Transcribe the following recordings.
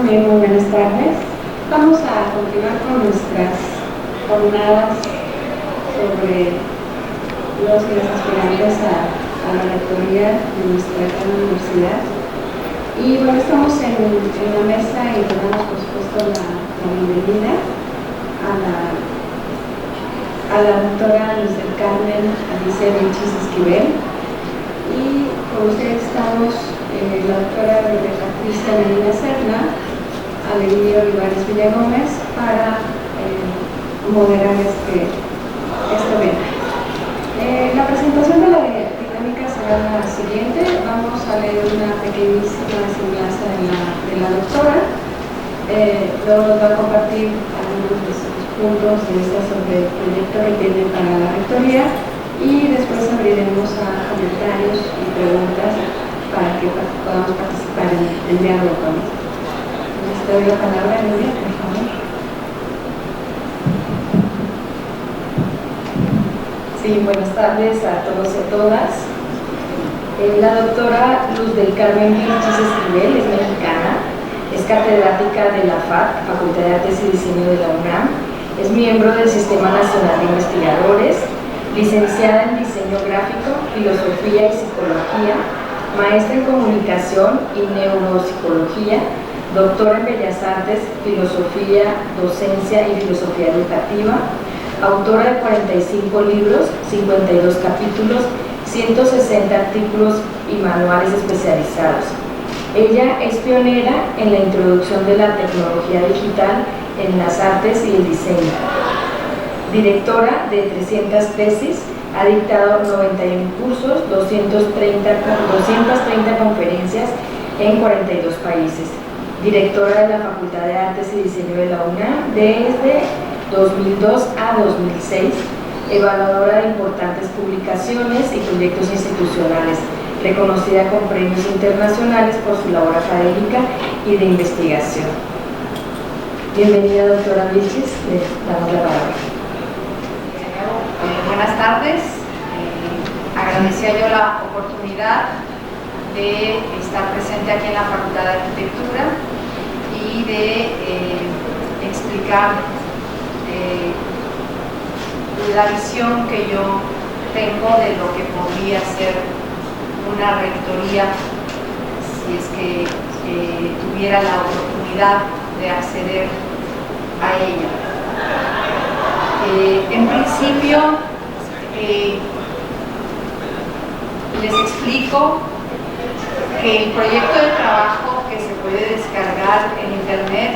Muy buenas tardes. Vamos a continuar con nuestras jornadas sobre los y las aspirantes a la rectoría de nuestra gran universidad. Y bueno, estamos en la mesa y le damos por supuesto la bienvenida a la doctora Luz del Carmen Alicia Vilchis Esquivel. Y con ustedes estamos la doctora Patricia Medina Serna, Alegría Olivares Villagómez, para moderar este evento. La presentación de la dinámica será la siguiente. Vamos a leer una pequeñísima semblanza de la doctora. Luego nos va a compartir algunos de sus puntos de vista sobre el proyecto que tiene para la rectoría, y después abriremos a comentarios y preguntas para que podamos participar en el diálogo con esto. Les doy la palabra, Nuria, por favor. Sí, buenas tardes a todos y a todas. La doctora Luz del Carmen Vilchis Esquivel es mexicana, es catedrática de la FAC, Facultad de Artes y Diseño de la UNAM, es miembro del Sistema Nacional de Investigadores, licenciada en Diseño Gráfico, Filosofía y Psicología, maestra en Comunicación y Neuropsicología, doctora en Bellas Artes, Filosofía, Docencia y Filosofía Educativa, autora de 45 libros, 52 capítulos, 160 artículos y manuales especializados. Ella es pionera en la introducción de la tecnología digital en las artes y el diseño. Directora de 300 tesis, ha dictado 91 cursos, 230 conferencias en 42 países. Directora de la Facultad de Artes y Diseño de la UNAM desde 2002 a 2006, evaluadora de importantes publicaciones y proyectos institucionales, reconocida con premios internacionales por su labor académica y de investigación. Bienvenida, doctora Vilchis, le damos la palabra. Buenas tardes, agradecía yo la oportunidad de estar presente aquí en la Facultad de Arquitectura y de explicar la visión que yo tengo de lo que podría ser una rectoría si es que tuviera la oportunidad de acceder a ella. En principio, les explico que el proyecto de trabajo que se puede descargar en internet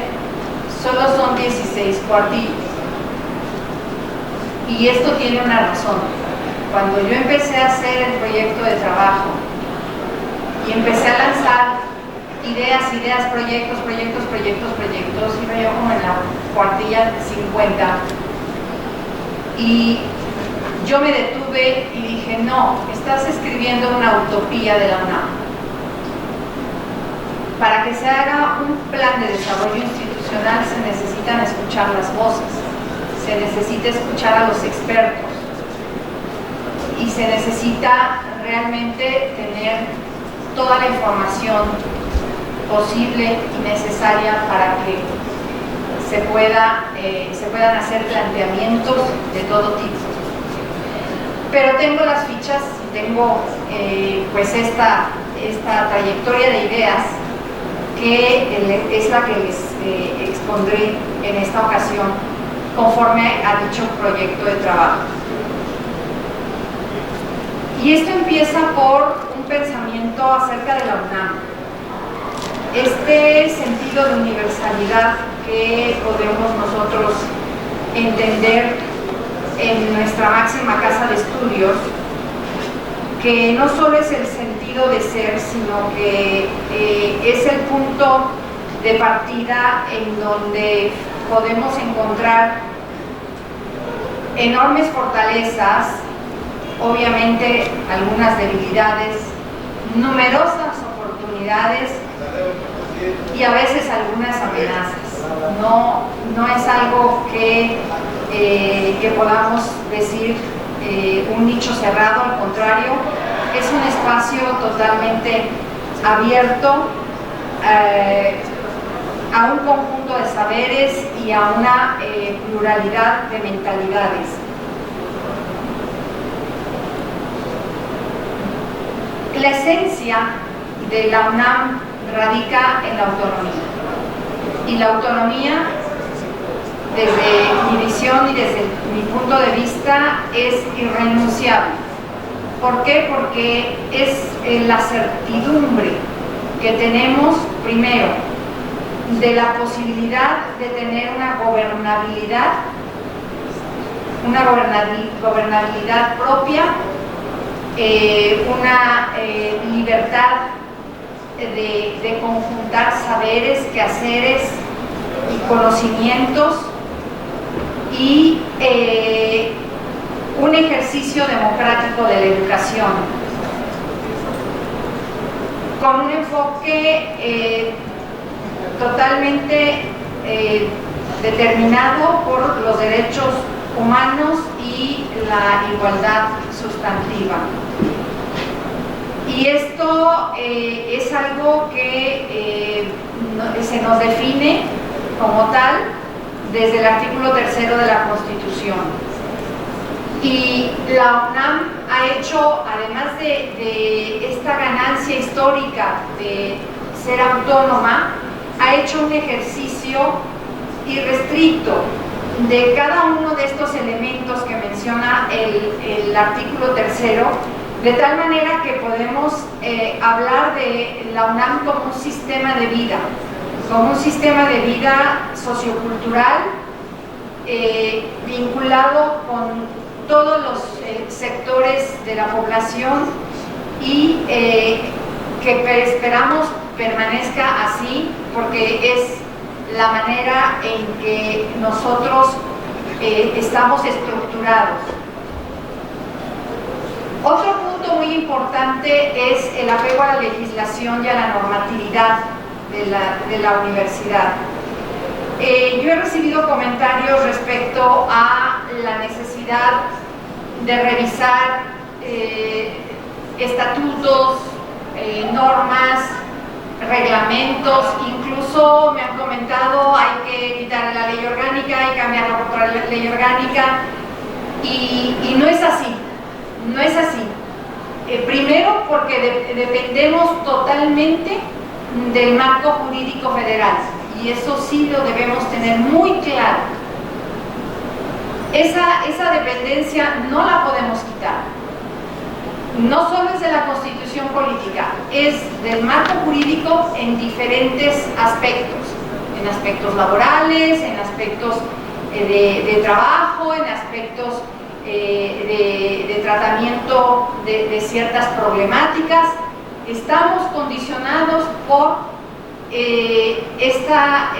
solo son 16 cuartillos. Y esto tiene una razón. Cuando yo empecé a hacer el proyecto de trabajo y empecé a lanzar ideas, proyectos, iba yo como en la cuartilla 50. Y yo me detuve y dije, no, estás escribiendo una utopía de la UNAM. Para que se haga un plan de desarrollo institucional se necesitan escuchar las voces, se necesita escuchar a los expertos y se necesita realmente tener toda la información posible y necesaria para que se puedan hacer planteamientos de todo tipo. Pero tengo las fichas, tengo pues esta trayectoria de ideas que es la que les expondré en esta ocasión conforme a dicho proyecto de trabajo. Y esto empieza por un pensamiento acerca de la UNAM. Este sentido de universalidad que podemos nosotros entender en nuestra máxima casa de estudios, que no solo es el sentido de ser, sino que es el punto de partida en donde podemos encontrar enormes fortalezas, obviamente algunas debilidades, numerosas oportunidades y a veces algunas amenazas. No es algo que podamos decir un nicho cerrado, al contrario, es un espacio totalmente abierto a un conjunto de saberes y a una pluralidad de mentalidades. La esencia de la UNAM radica en la autonomía. Y la autonomía, desde mi visión y desde mi punto de vista, es irrenunciable. ¿Por qué? Porque es la certidumbre que tenemos, primero, de la posibilidad de tener una gobernabilidad propia, una libertad de conjuntar saberes, quehaceres y conocimientos, y un ejercicio democrático de la educación con un enfoque totalmente determinado por los derechos humanos y la igualdad sustantiva. Y esto es algo que se nos define como tal desde el artículo 3º de la Constitución. Y la UNAM ha hecho, además de esta ganancia histórica de ser autónoma, ha hecho un ejercicio irrestricto de cada uno de estos elementos que menciona el artículo 3º, de tal manera que podemos hablar de la UNAM como un sistema de vida sociocultural vinculado con todos los sectores de la población y que esperamos permanezca así, porque es la manera en que nosotros estamos estructurados. Otro punto muy importante es el apego a la legislación y a la normatividad de la universidad. Yo he recibido comentarios respecto a la necesidad de revisar estatutos, normas, reglamentos, incluso me han comentado hay que quitar la ley orgánica y cambiarla por otra ley orgánica, y no es así, no es así. Primero porque dependemos totalmente del marco jurídico federal, y eso sí lo debemos tener muy claro. Esa dependencia no la podemos quitar. No solo es de la Constitución política, es del marco jurídico en diferentes aspectos, en aspectos laborales, en aspectos de trabajo, en aspectos de tratamiento de ciertas problemáticas. Estamos condicionados por esta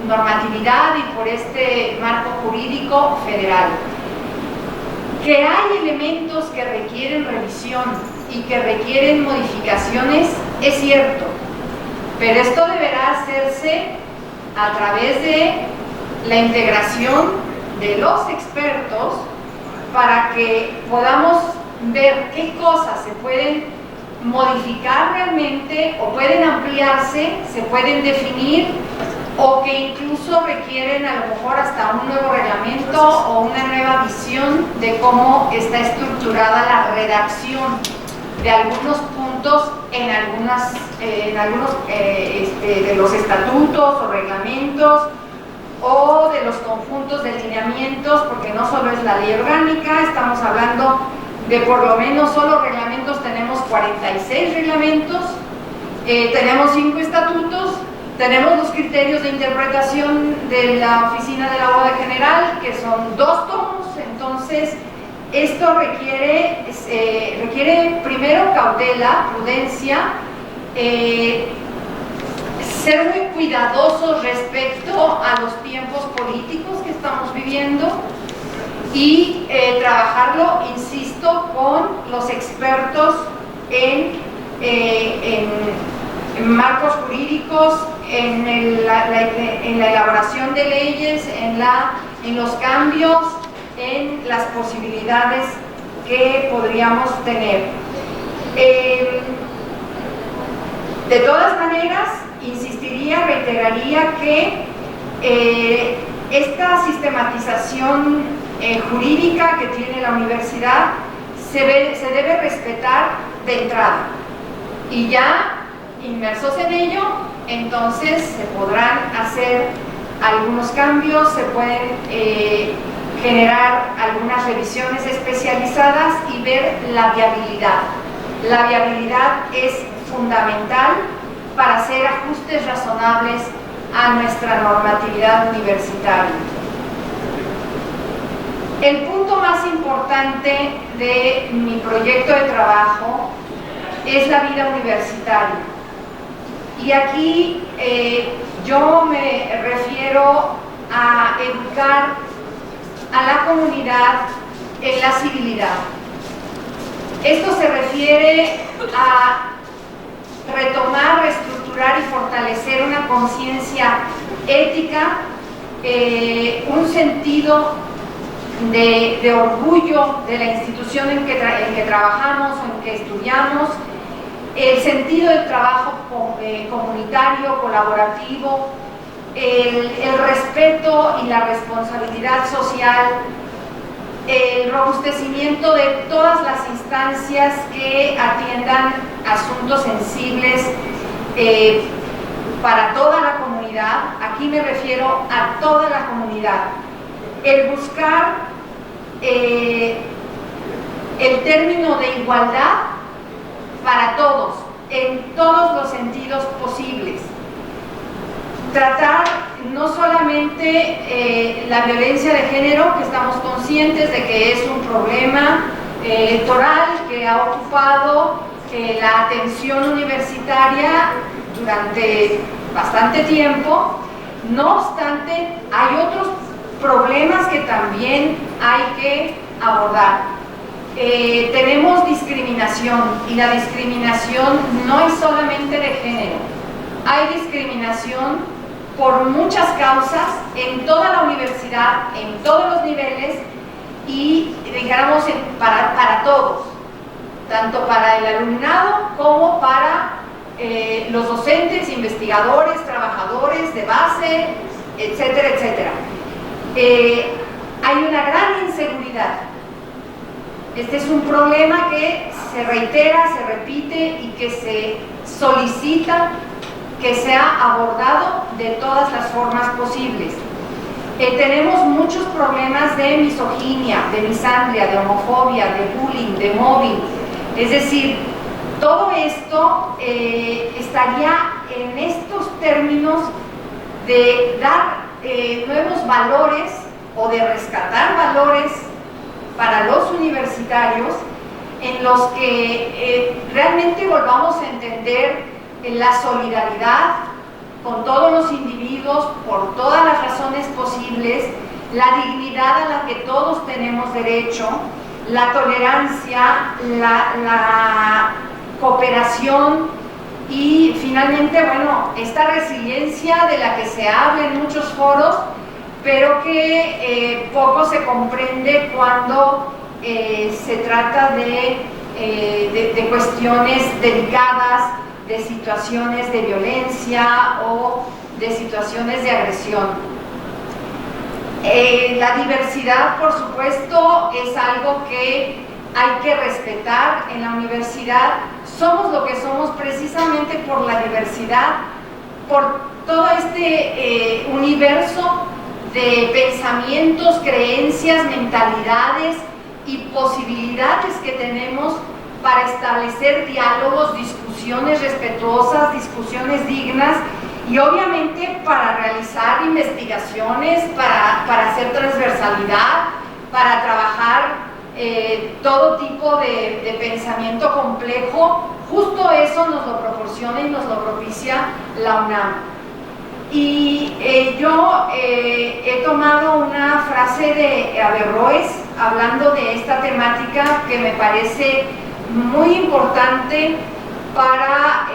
normatividad y por este marco jurídico federal. Que hay elementos que requieren revisión y que requieren modificaciones, es cierto, pero esto deberá hacerse a través de la integración de los expertos para que podamos ver qué cosas se pueden modificar realmente o pueden ampliarse, se pueden definir, o que incluso requieren a lo mejor hasta un nuevo reglamento o una nueva visión de cómo está estructurada la redacción de algunos puntos en algunos de los estatutos o reglamentos, o de los conjuntos de lineamientos, porque no solo es la ley orgánica, estamos hablando de por lo menos solo reglamentos, tenemos 46 reglamentos, tenemos 5 estatutos, tenemos los criterios de interpretación de la Oficina del Abogado General, que son 2 tomos. Entonces esto requiere primero cautela, prudencia, ser muy cuidadosos respecto a los tiempos políticos que estamos viviendo y trabajarlo, insisto, con los expertos en marcos jurídicos, en la elaboración de leyes, en los cambios, en las posibilidades que podríamos tener. De todas maneras, insistiría, reiteraría que esta sistematización jurídica que tiene la universidad se debe respetar de entrada, y ya inmersos en ello, entonces se podrán hacer algunos cambios, se pueden generar algunas revisiones especializadas y ver la viabilidad. La viabilidad es fundamental para hacer ajustes razonables a nuestra normatividad universitaria. El punto más importante de mi proyecto de trabajo es la vida universitaria. Y aquí yo me refiero a educar a la comunidad en la civilidad. Esto se refiere a retomar, reestructurar y fortalecer una conciencia ética, un sentido de orgullo de la institución en que trabajamos, en que estudiamos, el sentido del trabajo comunitario, colaborativo, el respeto y la responsabilidad social, el robustecimiento de todas las instancias que atiendan asuntos sensibles para toda la comunidad. Aquí me refiero a toda la comunidad. El buscar el término de igualdad para todos, en todos los sentidos posibles. Tratar no solamente la violencia de género, que estamos conscientes de que es un problema electoral que ha ocupado la atención universitaria durante bastante tiempo. No obstante, hay otros problemas que también hay que abordar. Tenemos discriminación, y la discriminación no es solamente de género. Hay discriminación por muchas causas en toda la universidad, en todos los niveles, y digamos para todos, tanto para el alumnado como para los docentes, investigadores, trabajadores de base, etcétera, etcétera. Hay una gran inseguridad. Este es un problema que se reitera, se repite y que se solicita que sea abordado de todas las formas posibles. Tenemos muchos problemas de misoginia, de misandria, de homofobia, de bullying, de mobbing. Es decir, todo esto estaría en estos términos de dar nuevos valores o de rescatar valores para los universitarios en los que realmente volvamos a entender la solidaridad con todos los individuos por todas las razones posibles, la dignidad a la que todos tenemos derecho, la tolerancia, la cooperación y finalmente, bueno, esta resiliencia de la que se habla en muchos foros, pero que poco se comprende cuando se trata de cuestiones delicadas, de situaciones de violencia o de situaciones de agresión. La diversidad, por supuesto, es algo que hay que respetar en la universidad. Somos lo que somos precisamente por la diversidad, por todo este universo de pensamientos, creencias, mentalidades y posibilidades que tenemos para establecer diálogos, discusiones respetuosas, discusiones dignas y obviamente para realizar investigaciones, para hacer transversalidad, para trabajar todo tipo de pensamiento complejo. Justo eso nos lo proporciona y nos lo propicia la UNAM. Y yo he tomado una frase de Averroes hablando de esta temática que me parece muy importante para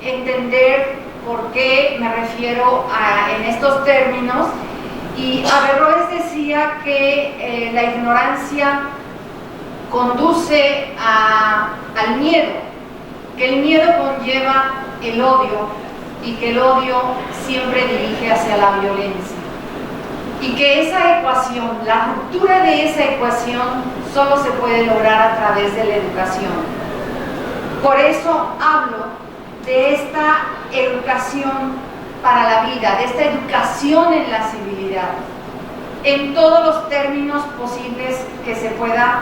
entender por qué me refiero en estos términos. Y Averroes decía que la ignorancia conduce al miedo, que el miedo conlleva el odio y que el odio siempre dirige hacia la violencia. Y que esa ecuación, la ruptura de esa ecuación, solo se puede lograr a través de la educación. Por eso hablo de esta educación para la vida, de esta educación en la civilidad, en todos los términos posibles que se pueda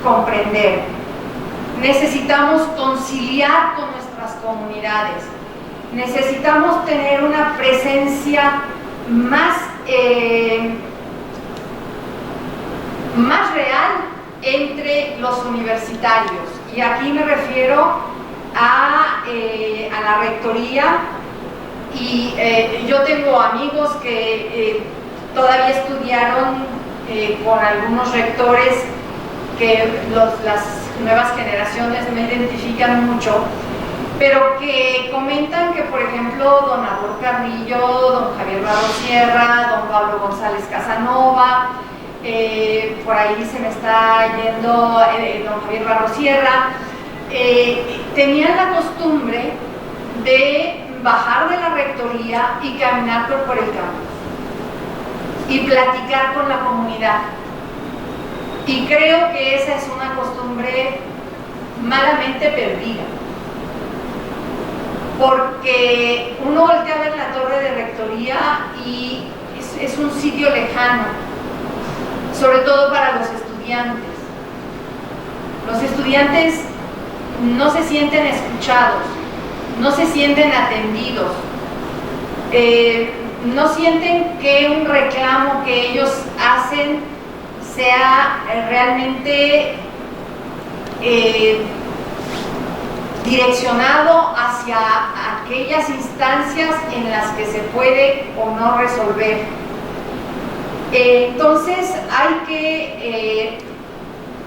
comprender. Necesitamos conciliar con nuestras comunidades, necesitamos tener una presencia más real entre los universitarios, y aquí me refiero a la rectoría. Y yo tengo amigos que todavía estudiaron con algunos rectores que las nuevas generaciones no identifican mucho, pero que comentan que, por ejemplo, don Arturo Carrillo, don Javier Barro Sierra, don Pablo González Casanova, por ahí se me está yendo don Javier Barro Sierra, tenían la costumbre de bajar de la rectoría y caminar por el campus y platicar con la comunidad. Y creo que esa es una costumbre malamente perdida, porque uno voltea a ver la torre de rectoría y es un sitio lejano, sobre todo para los estudiantes. Los estudiantes no se sienten escuchados, no se sienten atendidos, no sienten que un reclamo que ellos hacen sea realmente direccionado hacia aquellas instancias en las que se puede o no resolver. Entonces hay que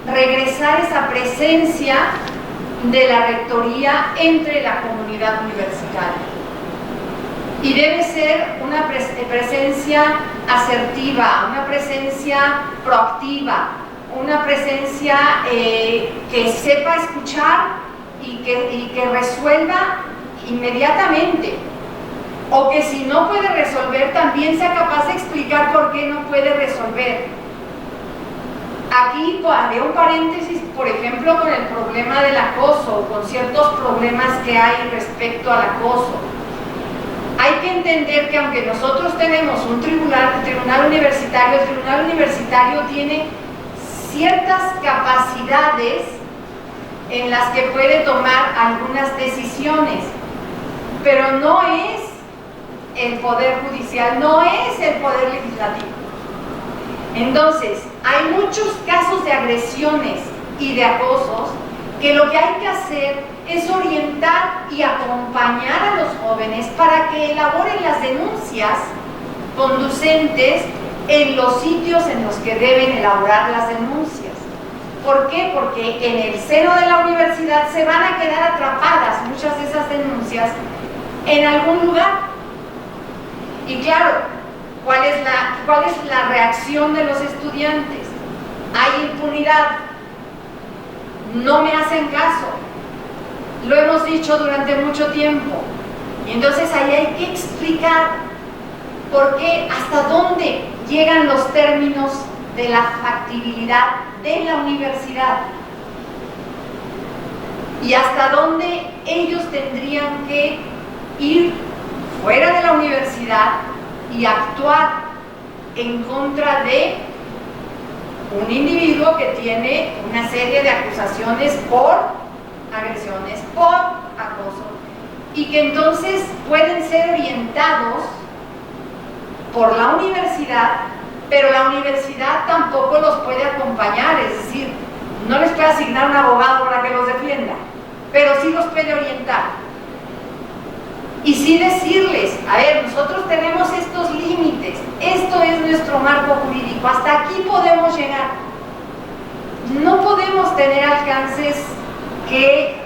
regresar esa presencia de la rectoría entre la comunidad universitaria, y debe ser una presencia asertiva, una presencia proactiva, una presencia que sepa escuchar y que resuelva inmediatamente, o que si no puede resolver también sea capaz de explicar por qué no puede resolver. Aquí había un paréntesis, por ejemplo, con el problema del acoso, con ciertos problemas que hay respecto al acoso. Hay que entender que aunque nosotros tenemos un tribunal universitario, el tribunal universitario tiene ciertas capacidades en las que puede tomar algunas decisiones, pero no es el Poder Judicial, no es el Poder Legislativo. Entonces, hay muchos casos de agresiones y de acosos que lo que hay que hacer es orientar y acompañar a los jóvenes para que elaboren las denuncias conducentes en los sitios en los que deben elaborar las denuncias. ¿Por qué? Porque en el seno de la universidad se van a quedar atrapadas muchas de esas denuncias en algún lugar. Y claro, ¿cuál es la reacción de los estudiantes? Hay impunidad, no me hacen caso, lo hemos dicho durante mucho tiempo. Y entonces ahí hay que explicar por qué, hasta dónde llegan los términos de la factibilidad de la universidad y hasta dónde ellos tendrían que ir fuera de la universidad y actuar en contra de un individuo que tiene una serie de acusaciones por agresiones, por acoso, y que entonces pueden ser orientados por la universidad, pero la universidad tampoco los puede acompañar, es decir, no les puede asignar un abogado para que los defienda, pero sí los puede orientar. Y sí decirles, a ver, nosotros tenemos estos límites, esto es nuestro marco jurídico, hasta aquí podemos llegar. No podemos tener alcances que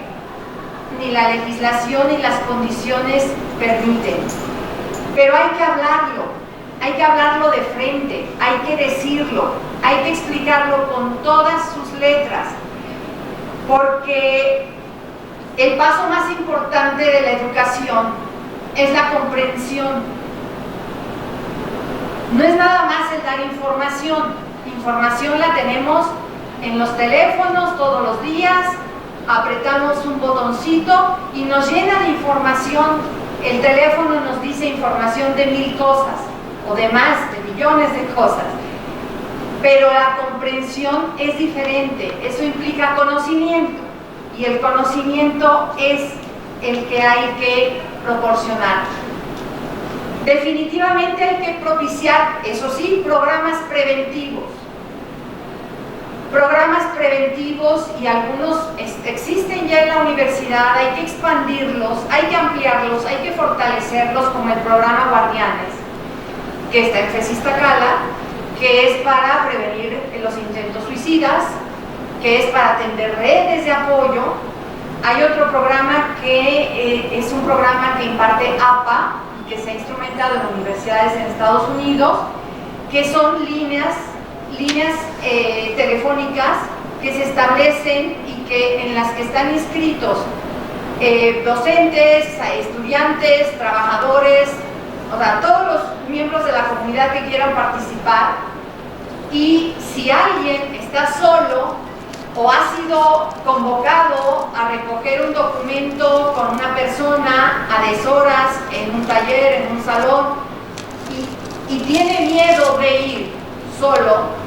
ni la legislación ni las condiciones permiten, pero hay que hablarlo de frente, hay que decirlo, hay que explicarlo con todas sus letras, porque el paso más importante de la educación es la comprensión. No es nada más el dar información. Información la tenemos en los teléfonos todos los días, apretamos un botoncito y nos llena de información. El teléfono nos dice información de 1000 cosas, o de más, de millones de cosas. Pero la comprensión es diferente, eso implica conocimiento, y el conocimiento es el que hay que proporcionar. Definitivamente hay que propiciar, eso sí, programas preventivos. Programas preventivos, y algunos existen ya en la universidad, hay que expandirlos, hay que ampliarlos, hay que fortalecerlos, como el programa Guardianes, que está en FES Iztacala, que es para prevenir los intentos suicidas, que es para atender redes de apoyo. Hay otro programa que es un programa que imparte APA, que se ha instrumentado en universidades en Estados Unidos, que son líneas telefónicas que se establecen y en las que están inscritos docentes, estudiantes, trabajadores, o sea, todos los miembros de la comunidad que quieran participar. Y si alguien está solo o ha sido convocado a recoger un documento con una persona a deshoras en un taller, en un salón, y tiene miedo de ir solo,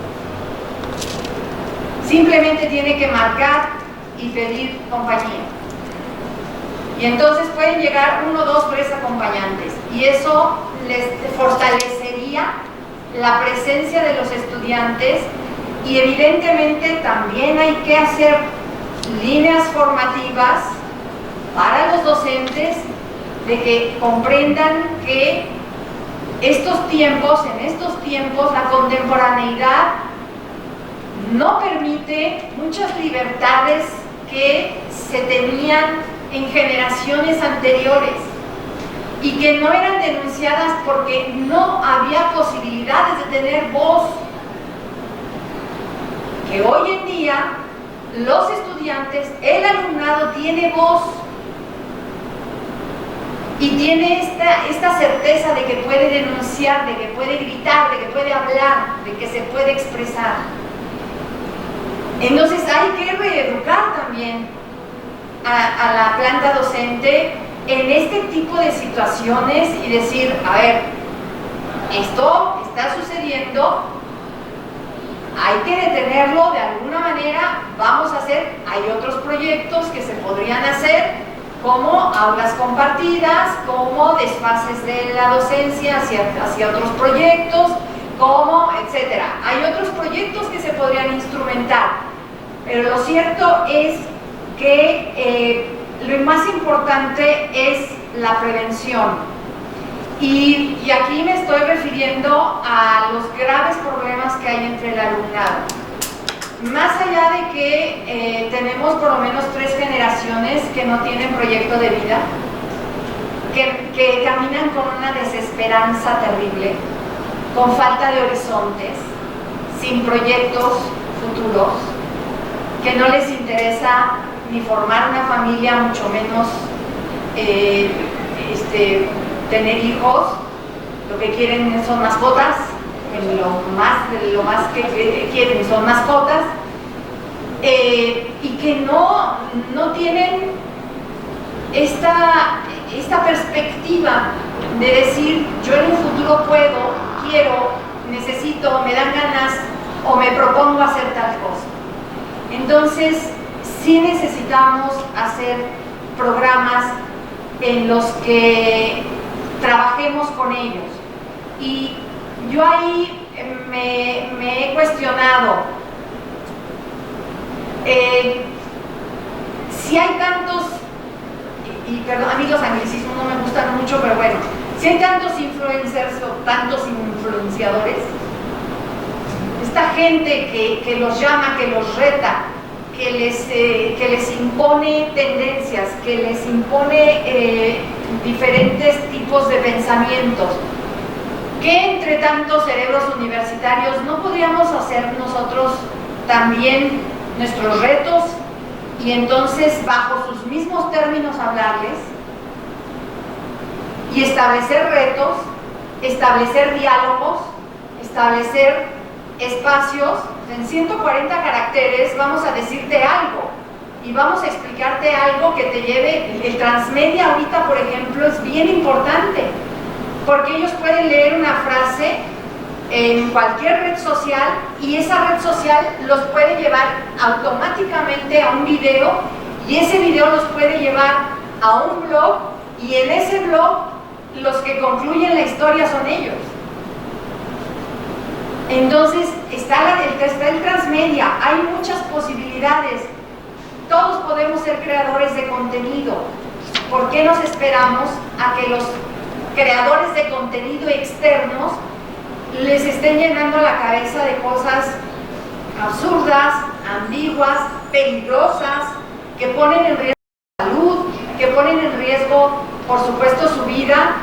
simplemente tiene que marcar y pedir compañía. Y entonces pueden llegar 1, 2, 3 acompañantes, y eso les fortalecería la presencia de los estudiantes. Y evidentemente también hay que hacer líneas formativas para los docentes, de que comprendan que en estos tiempos, la contemporaneidad no permite muchas libertades que se tenían en generaciones anteriores y que no eran denunciadas porque no había posibilidades de tener voz. Que hoy en día los estudiantes, el alumnado tiene voz y tiene esta certeza de que puede denunciar, de que puede gritar, de que puede hablar, de que se puede expresar. Entonces hay que reeducar también a la planta docente en este tipo de situaciones y decir, a ver, esto está sucediendo, hay que detenerlo de alguna manera, vamos a hacer, hay otros proyectos que se podrían hacer, como aulas compartidas, como desfases de la docencia hacia otros proyectos, como etcétera. Hay otros proyectos que se podrían instrumentar, pero lo cierto es que lo más importante es la prevención. Y aquí me estoy refiriendo a los graves problemas que hay entre el alumnado. Más allá de que tenemos por lo menos 3 generaciones que no tienen proyecto de vida, que caminan con una desesperanza terrible, con falta de horizontes, sin proyectos futuros, que no les interesa ni formar una familia, mucho menos tener hijos. Lo que quieren son mascotas, lo más que quieren son mascotas, y que no tienen esta perspectiva de decir, yo en un futuro puedo, quiero, necesito, me dan ganas o me propongo hacer tal cosa. Entonces sí necesitamos hacer programas en los que trabajemos con ellos. Y yo ahí me he cuestionado si hay tantos, y perdón, a mí los anglicismos no me gustan mucho, pero bueno, si hay tantos influencers o tantos influenciadores, esta gente que los llama, que los reta, que les impone tendencias, que les impone diferentes tipos de pensamientos, que entre tantos cerebros universitarios no podríamos hacer nosotros también nuestros retos y entonces bajo sus mismos términos hablarles. y establecer retos, establecer diálogos, establecer espacios. En 140 caracteres vamos a decirte algo y vamos a explicarte algo que te lleve. El transmedia ahorita, por ejemplo, es bien importante, porque ellos pueden leer una frase en cualquier red social y esa red social los puede llevar automáticamente a un video y ese video los puede llevar a un blog y en ese blog los que concluyen la historia son ellos. Entonces está el transmedia, hay muchas posibilidades, todos podemos ser creadores de contenido. ¿Por qué nos esperamos a que los creadores de contenido externos les estén llenando la cabeza de cosas absurdas, ambiguas, peligrosas, que ponen en riesgo su salud, que ponen en riesgo, por supuesto, su vida?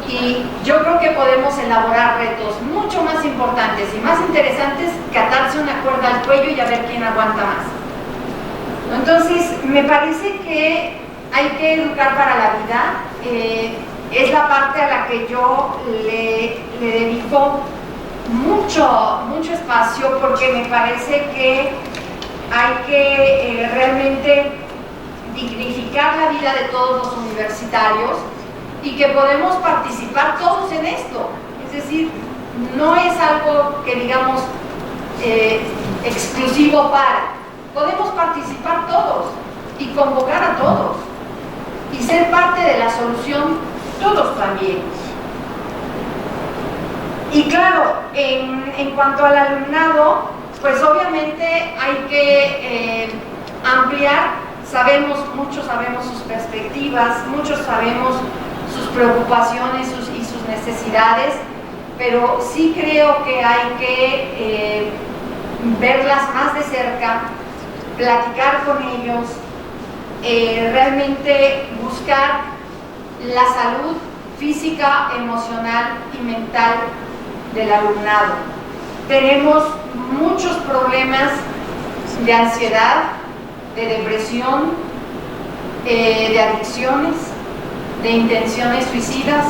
Y yo creo que podemos elaborar retos mucho más importantes y más interesantes que atarse una cuerda al cuello y a ver quién aguanta más. Entonces, me parece que hay que educar para la vida. Es la parte a la que yo le dedico mucho espacio, porque me parece que hay que realmente dignificar la vida de todos los universitarios y que podemos participar todos en esto. Es decir, no es algo que digamos exclusivo para. Podemos participar todos y convocar a todos y ser parte de la solución todos también. Y claro, en cuanto al alumnado, pues obviamente hay que ampliar. Muchos sabemos sus perspectivas, muchos sabemos sus preocupaciones y sus necesidades, pero sí creo que hay que verlas más de cerca, platicar con ellos, realmente buscar la salud física, emocional y mental del alumnado. Tenemos muchos problemas de ansiedad, de depresión, de adicciones, de intenciones suicidas.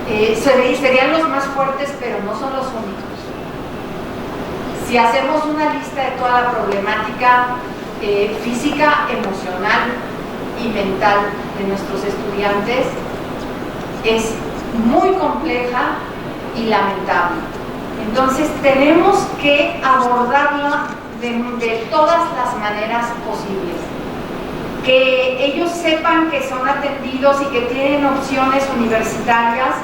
Serían los más fuertes, pero no son los únicos. Si hacemos una lista de toda la problemática física, emocional y mental de nuestros estudiantes, es muy compleja y lamentable. Entonces tenemos que abordarla de todas las maneras posibles. Que ellos sepan que son atendidos y que tienen opciones universitarias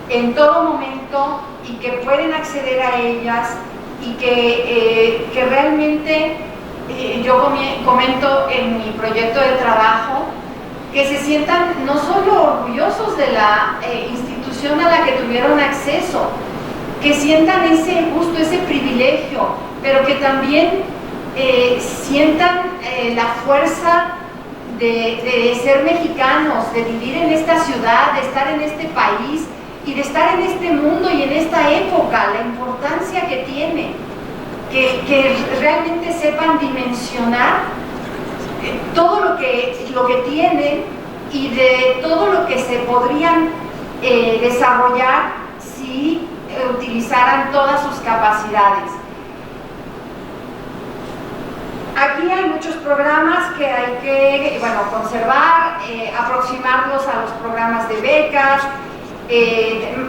en todo momento y que pueden acceder a ellas, y que realmente yo comento en mi proyecto de trabajo que se sientan no solo orgullosos de la institución a la que tuvieron acceso, que sientan ese gusto, ese privilegio, pero que también sientan la fuerza de ser mexicanos, de vivir en esta ciudad, de estar en este país y de estar en este mundo y en esta época, la importancia que tiene, que realmente sepan dimensionar todo lo que tienen y de todo lo que se podrían desarrollar si utilizaran todas sus capacidades. Aquí hay muchos programas que hay que conservar, aproximarlos a los programas de becas,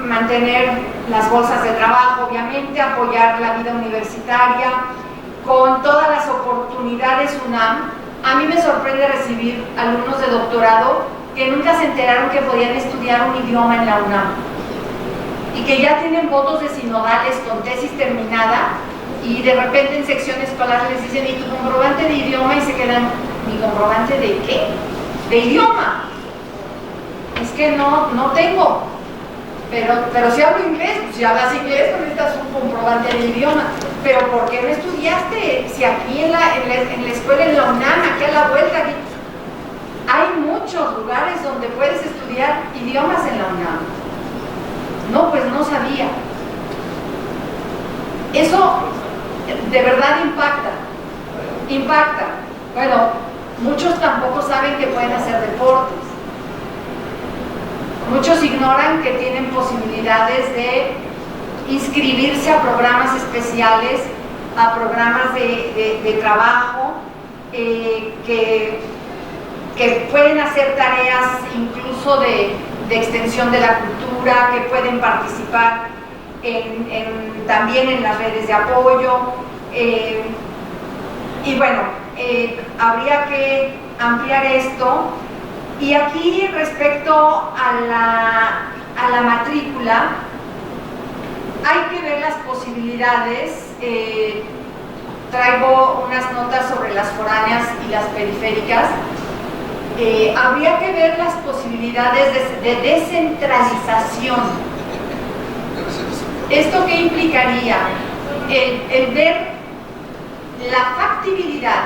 mantener las bolsas de trabajo, obviamente, apoyar la vida universitaria con todas las oportunidades UNAM. A mí me sorprende recibir alumnos de doctorado que nunca se enteraron que podían estudiar un idioma en la UNAM y que ya tienen votos de sinodales con tesis terminada, y de repente en sección escolar les dicen: ¿y tu comprobante de idioma? Y se quedan: ¿mi comprobante de qué? De idioma. Es que no tengo. Pero si hablo inglés, pues si hablas inglés, pues necesitas un comprobante de idioma. Pero ¿por qué no estudiaste? Si aquí en la escuela, en la UNAM, aquí a la vuelta, aquí hay muchos lugares donde puedes estudiar idiomas en la UNAM. No, pues no sabía. Eso de verdad impacta. Bueno, muchos tampoco saben que pueden hacer deportes. Muchos ignoran que tienen posibilidades de inscribirse a programas especiales, a programas de trabajo, que pueden hacer tareas incluso de extensión de la cultura, que pueden participar también en las redes de apoyo. Y bueno, habría que ampliar esto. Y aquí, respecto a la matrícula, hay que ver las posibilidades. Traigo unas notas sobre las foráneas y las periféricas. Habría que ver las posibilidades de descentralización. ¿Esto qué implicaría? El ver la factibilidad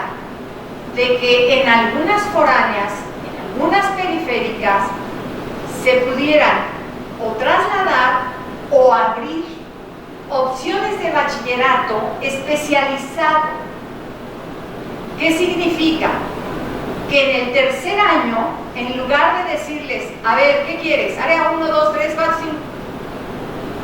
de que en algunas foráneas, en algunas periféricas, se pudieran o trasladar o abrir opciones de bachillerato especializado. ¿Qué significa? Que en el tercer año, en lugar de decirles, a ver, ¿qué quieres? Área 1, 2, 3, 4,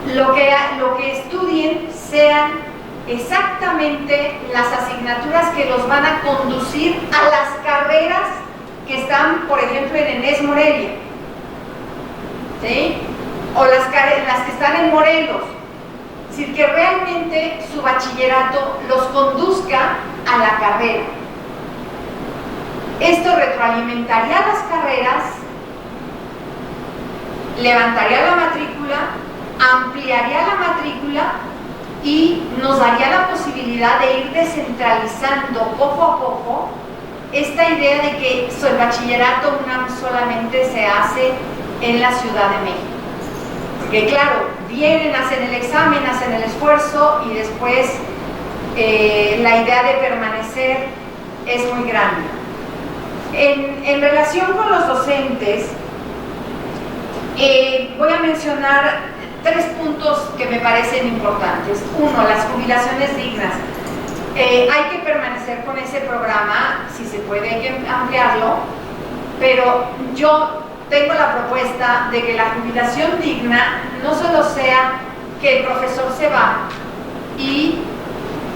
5, lo que estudien sean exactamente las asignaturas que los van a conducir a las carreras que están, por ejemplo, en ENES Morelia, ¿sí? O las que están en Morelos. Es decir, que realmente su bachillerato los conduzca a la carrera. Esto retroalimentaría las carreras, levantaría la matrícula, ampliaría la matrícula y nos daría la posibilidad de ir descentralizando poco a poco esta idea de que el bachillerato UNAM solamente se hace en la Ciudad de México. Porque claro, vienen, hacen el examen, hacen el esfuerzo y después la idea de permanecer es muy grande. En relación con los docentes, voy a mencionar 3 puntos que me parecen importantes. Uno, las jubilaciones dignas. Hay que permanecer con ese programa, si se puede hay que ampliarlo, pero yo tengo la propuesta de que la jubilación digna no solo sea que el profesor se va y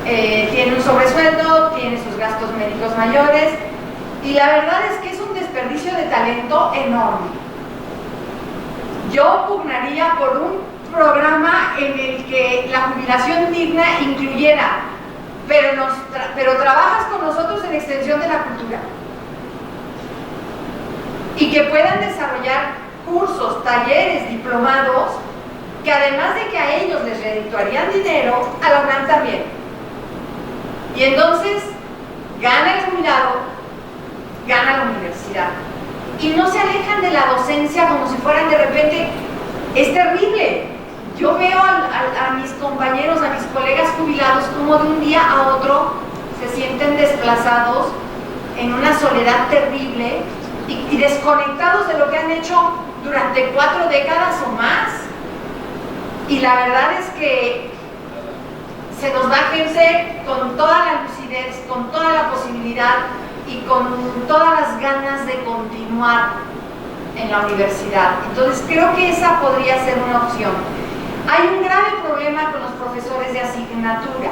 tiene un sobresueldo, tiene sus gastos médicos mayores, y la verdad es que es un desperdicio de talento enorme. Yo pugnaría por un programa en el que la jubilación digna incluyera, pero trabajas con nosotros en extensión de la cultura, y que puedan desarrollar cursos, talleres, diplomados, que además de que a ellos les redituarían dinero, a la UNAM también. Y entonces gana el jubilado, gana la universidad. Y no se alejan de la docencia como si fueran de repente. Es terrible. Yo veo a mis compañeros, a mis colegas jubilados, como de un día a otro se sienten desplazados en una soledad terrible y desconectados de lo que han hecho durante 4 décadas o más. Y la verdad es que se nos va gente con toda la lucidez, con toda la posibilidad y con todas las ganas de continuar en la universidad. Entonces creo que esa podría ser una opción. Hay un grave problema con los profesores de asignatura.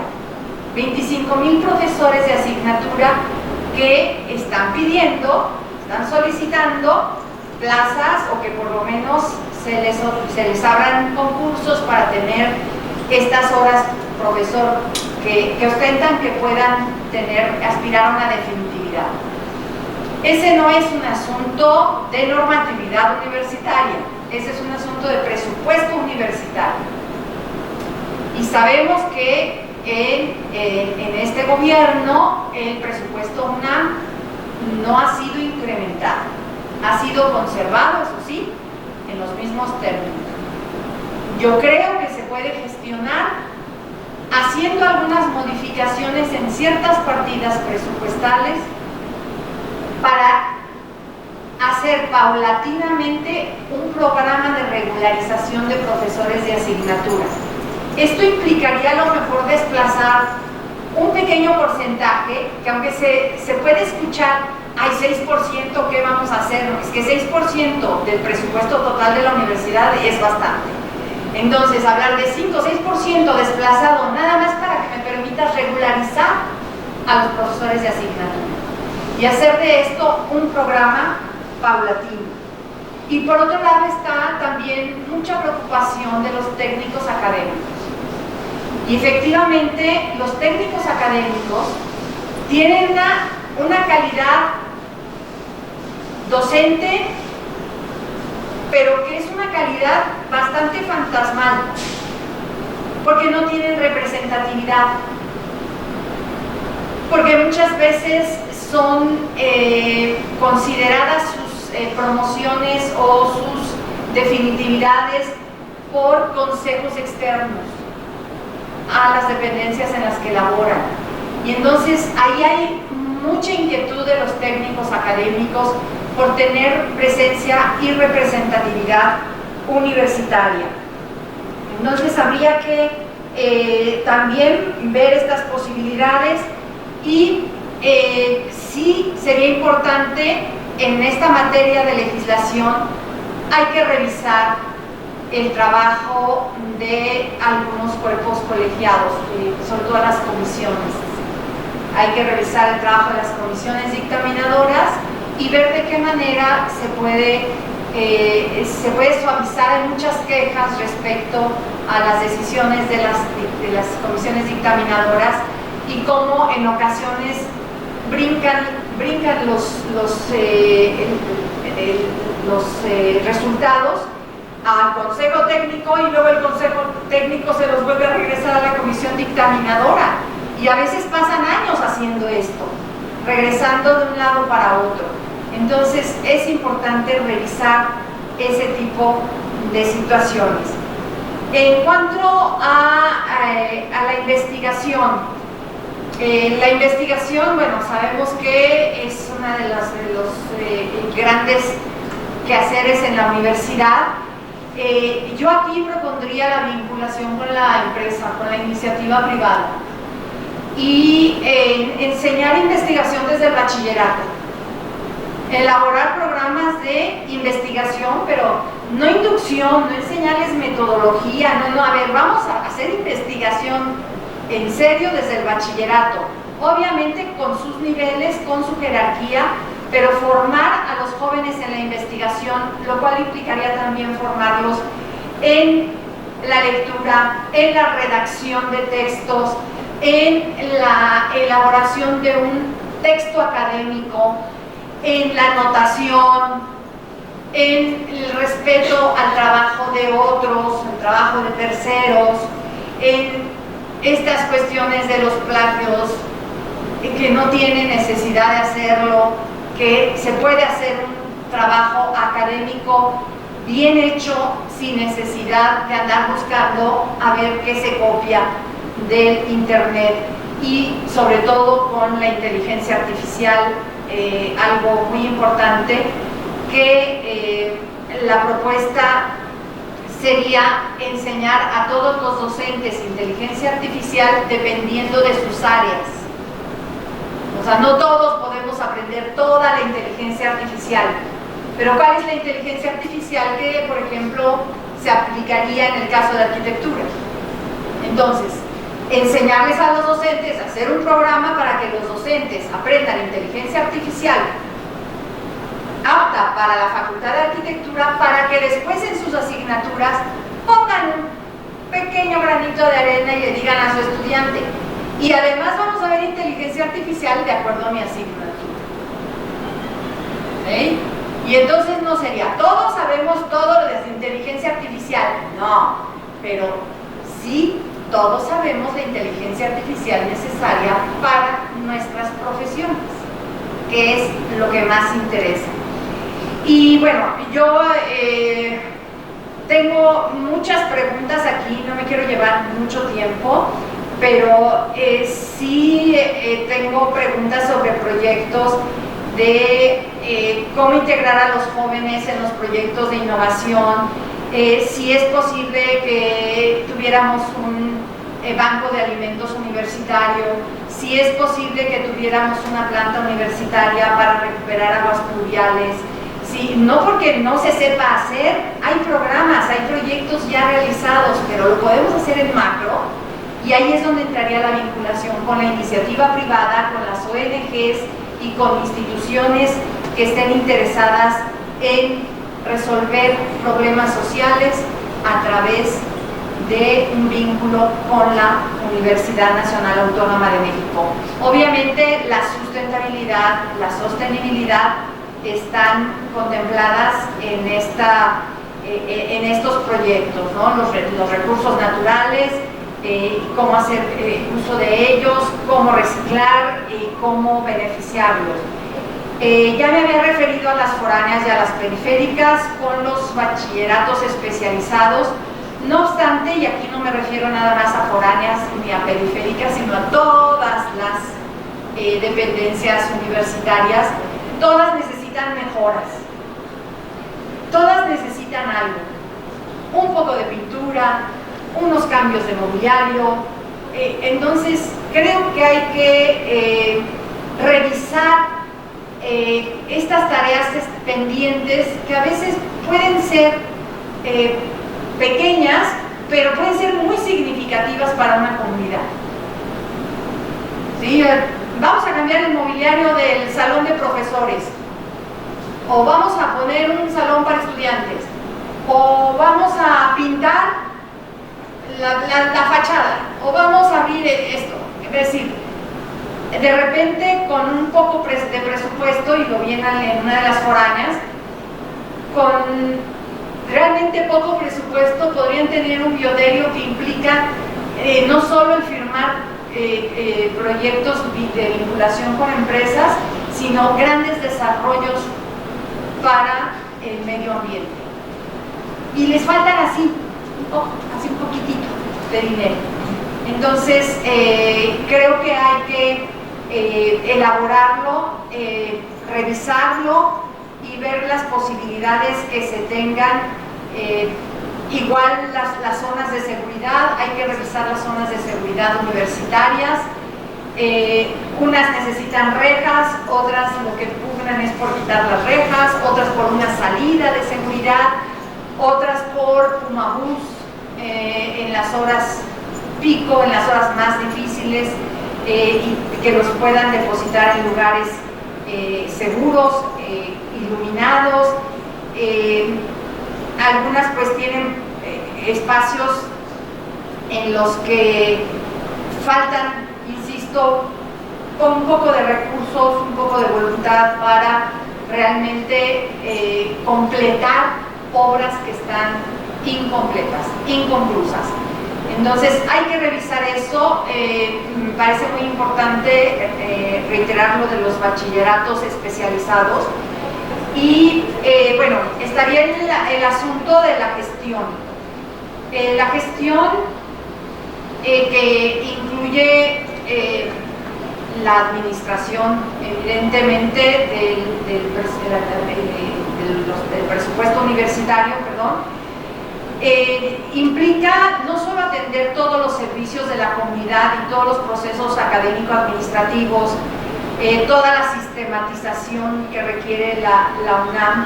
25,000 profesores de asignatura que están pidiendo, están solicitando plazas, o que por lo menos se les abran concursos para tener estas horas profesor que ostentan que puedan aspirar a una definitividad. Ese no es un asunto de normatividad universitaria, ese es un asunto de presupuesto universitario. Y sabemos que en este gobierno el presupuesto UNAM no ha sido incrementado, ha sido conservado, eso sí, en los mismos términos. Yo creo que se puede gestionar haciendo algunas modificaciones en ciertas partidas presupuestales para hacer paulatinamente un programa de regularización de profesores de asignatura. Esto implicaría a lo mejor desplazar un pequeño porcentaje, que aunque se puede escuchar, hay 6%, ¿qué vamos a hacer? que 6% del presupuesto total de la universidad es bastante. Entonces, hablar de 5 o 6% desplazado nada más para que me permitas regularizar a los profesores de asignatura y hacer de esto un programa paulatino. Y por otro lado está también mucha preocupación de los técnicos académicos. Y efectivamente, los técnicos académicos tienen una calidad docente, pero que es una calidad bastante fantasmal, porque no tienen representatividad, porque muchas veces son consideradas sus promociones o sus definitividades por consejos externos a las dependencias en las que laboran. Y entonces ahí hay mucha inquietud de los técnicos académicos por tener presencia y representatividad universitaria. Entonces habría que también ver estas posibilidades y sí sería importante en esta materia de legislación, hay que revisar el trabajo de algunos cuerpos colegiados, sobre todo las comisiones. Hay que revisar el trabajo de las comisiones dictaminadoras y ver de qué manera se puede suavizar en muchas quejas respecto a las decisiones de las comisiones dictaminadoras y cómo en ocasiones brincan los resultados al consejo técnico y luego el consejo técnico se los vuelve a regresar a la comisión dictaminadora. Y a veces pasan años haciendo esto, regresando de un lado para otro. Entonces es importante revisar ese tipo de situaciones. En cuanto a la investigación, bueno, sabemos que es uno de los grandes quehaceres en la universidad. Yo aquí propondría la vinculación con la empresa, con la iniciativa privada y enseñar investigación desde el bachillerato, elaborar programas de investigación, pero no inducción, no enseñarles metodología, no, a ver, vamos a hacer investigación en serio desde el bachillerato, obviamente con sus niveles, con su jerarquía, pero formar a los jóvenes en la investigación, lo cual implicaría también formarlos en la lectura, en la redacción de textos, en la elaboración de un texto académico, en la anotación, en el respeto al trabajo de otros, el trabajo de terceros, en estas cuestiones de los plagios, que no tiene necesidad de hacerlo, que se puede hacer un trabajo académico bien hecho sin necesidad de andar buscando a ver qué se copia del internet y sobre todo con la inteligencia artificial, algo muy importante que la propuesta sería enseñar a todos los docentes inteligencia artificial dependiendo de sus áreas. O sea, no todos podemos aprender toda la inteligencia artificial, pero ¿cuál es la inteligencia artificial que, por ejemplo, se aplicaría en el caso de arquitectura? Entonces, enseñarles a los docentes a hacer un programa para que los docentes aprendan inteligencia artificial apta para la Facultad de Arquitectura, para que después en sus asignaturas pongan un pequeño granito de arena y le digan a su estudiante, y además vamos a ver inteligencia artificial de acuerdo a mi asignatura. ¿Sí? Y entonces no sería, todos sabemos todo lo de inteligencia artificial, no, pero sí todos sabemos la inteligencia artificial necesaria para nuestras profesiones, que es lo que más interesa. Y bueno, yo tengo muchas preguntas aquí, no me quiero llevar mucho tiempo, pero sí tengo preguntas sobre proyectos de cómo integrar a los jóvenes en los proyectos de innovación, si es posible que tuviéramos un banco de alimentos universitario, si es posible que tuviéramos una planta universitaria para recuperar aguas pluviales, Sí, no porque no se sepa hacer, hay programas, hay proyectos ya realizados, pero lo podemos hacer en macro, y ahí es donde entraría la vinculación con la iniciativa privada, con las ONGs y con instituciones que estén interesadas en resolver problemas sociales a través de un vínculo con la Universidad Nacional Autónoma de México. Obviamente la sustentabilidad, la sostenibilidad están contempladas en estos proyectos, ¿no? Los recursos naturales, cómo hacer uso de ellos, cómo reciclar y cómo beneficiarlos. Ya me había referido a las foráneas y a las periféricas con los bachilleratos especializados. No obstante, y aquí no me refiero nada más a foráneas ni a periféricas, sino a todas las dependencias universitarias, todas necesitan mejoras, todas necesitan algo, un poco de pintura, unos cambios de mobiliario. Entonces creo que hay que revisar estas tareas pendientes que a veces pueden ser pequeñas, pero pueden ser muy significativas para una comunidad. ¿Sí? Vamos a cambiar el mobiliario del salón de profesores, o vamos a poner un salón para estudiantes, o vamos a pintar la fachada, o vamos a abrir esto. Es decir, de repente con un poco de presupuesto, y lo vi en una de las foráneas, con realmente poco presupuesto podrían tener un bioderio que implica no solo el firmar proyectos de vinculación con empresas, sino grandes desarrollos para el medio ambiente. Y les faltan así un poquitito de dinero. Entonces, creo que hay que elaborarlo, revisarlo y ver las posibilidades que se tengan. Igual las zonas de seguridad, hay que revisar las zonas de seguridad universitarias. Unas necesitan rejas, otras lo que pugnan es por quitar las rejas, otras por una salida de seguridad, otras por Pumabús en las horas pico, en las horas más difíciles, y que los puedan depositar en lugares seguros, iluminados. Algunas pues tienen espacios en los que faltan, insisto, con un poco de recursos, un poco de voluntad para realmente completar obras que están incompletas, inconclusas. Entonces hay que revisar eso. Me parece muy importante reiterar lo de los bachilleratos especializados. Y bueno, estaría el asunto de la gestión. La gestión que incluye la administración, evidentemente, del presupuesto universitario, implica no solo atender todos los servicios de la comunidad y todos los procesos académico-administrativos, toda la sistematización que requiere la UNAM,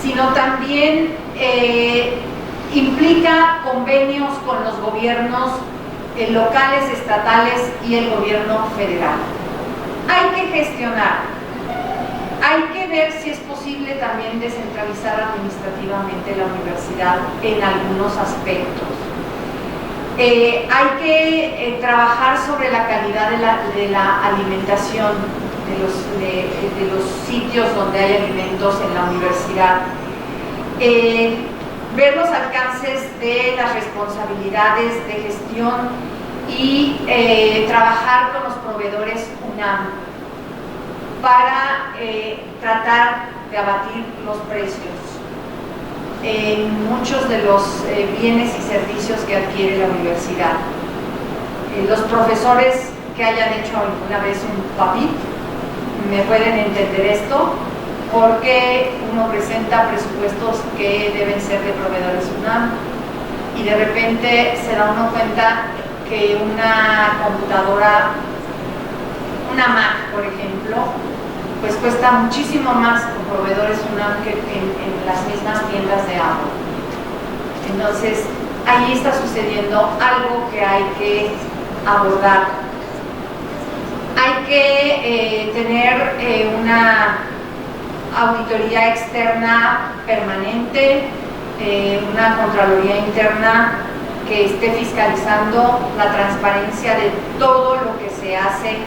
sino también implica convenios con los gobiernos locales, estatales y el gobierno federal. Hay que gestionar, hay que ver si es posible también descentralizar administrativamente la universidad en algunos aspectos. Hay que trabajar sobre la calidad de la alimentación de los sitios donde hay alimentos en la universidad. Ver los alcances de las responsabilidades de gestión y trabajar con los proveedores UNAM para tratar de abatir los precios en muchos de los bienes y servicios que adquiere la universidad. Los profesores que hayan hecho alguna vez un PAPIT me pueden entender esto, porque uno presenta presupuestos que deben ser de proveedores UNAM y de repente se da uno cuenta que una computadora, una Mac por ejemplo, pues cuesta muchísimo más con proveedores UNAM que en las mismas tiendas de Apple. Entonces, ahí está sucediendo algo que hay que abordar. Hay que tener una auditoría externa permanente, una Contraloría interna que esté fiscalizando la transparencia de todo lo que se hace,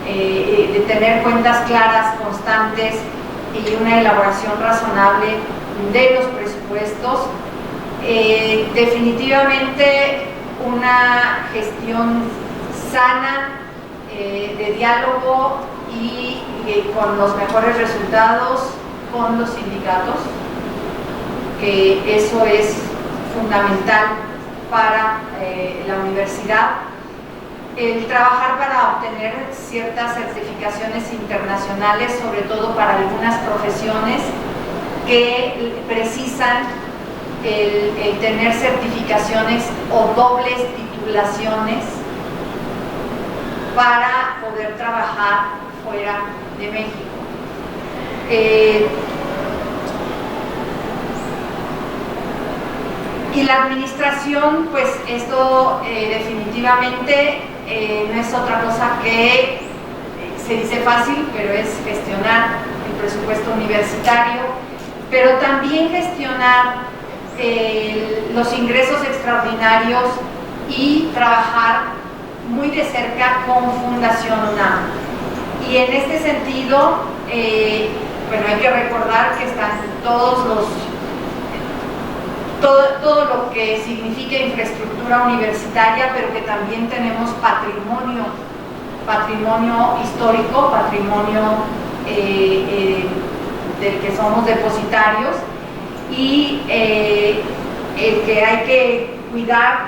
de tener cuentas claras, constantes y una elaboración razonable de los presupuestos. Definitivamente una gestión sana de diálogo y con los mejores resultados con los sindicatos, que eso es fundamental para la universidad. El trabajar para obtener ciertas certificaciones internacionales, sobre todo para algunas profesiones que precisan el tener certificaciones o dobles titulaciones para poder trabajar fuera de México. Y la administración, pues esto definitivamente no es otra cosa que, se dice fácil, pero es gestionar el presupuesto universitario, pero también gestionar los ingresos extraordinarios y trabajar muy de cerca con Fundación UNAM. Y en este sentido, bueno, hay que recordar que están todo lo que significa infraestructura universitaria, pero que también tenemos patrimonio histórico, patrimonio del que somos depositarios, y el que hay que cuidar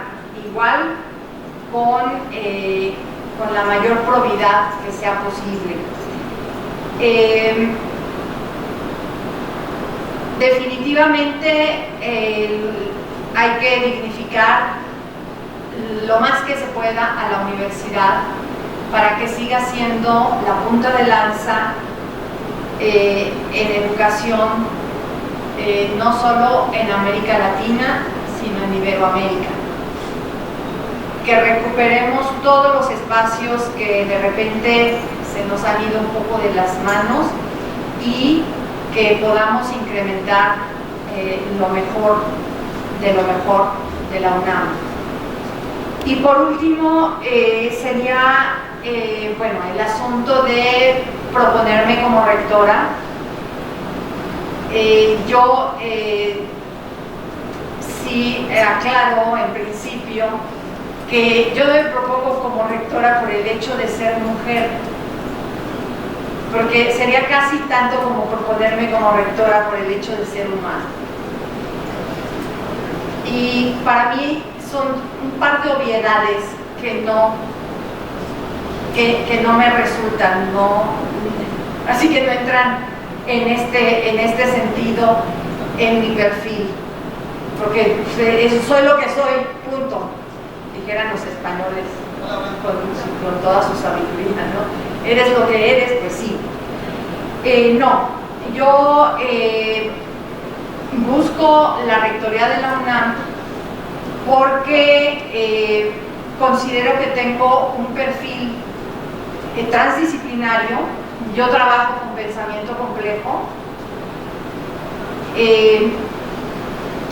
igual con la mayor probidad que sea posible. Definitivamente hay que dignificar lo más que se pueda a la universidad para que siga siendo la punta de lanza en educación, no solo en América Latina, sino en Iberoamérica. Que recuperemos todos los espacios que de repente se nos han ido un poco de las manos y que podamos incrementar lo mejor de la UNAM. Y por último, sería bueno, el asunto de proponerme como rectora. Yo sí aclaro en principio que yo me propongo como rectora por el hecho de ser mujer, porque sería casi tanto como proponerme como rectora por el hecho de ser humano. Y para mí son un par de obviedades que no me resultan, así que no entran en este sentido en mi perfil, porque soy lo que soy, punto, dijeran los españoles con toda su sabiduría, ¿no? Eres lo que eres, pues sí. No, yo busco la rectoría de la UNAM porque considero que tengo un perfil transdisciplinario. Yo trabajo con pensamiento complejo.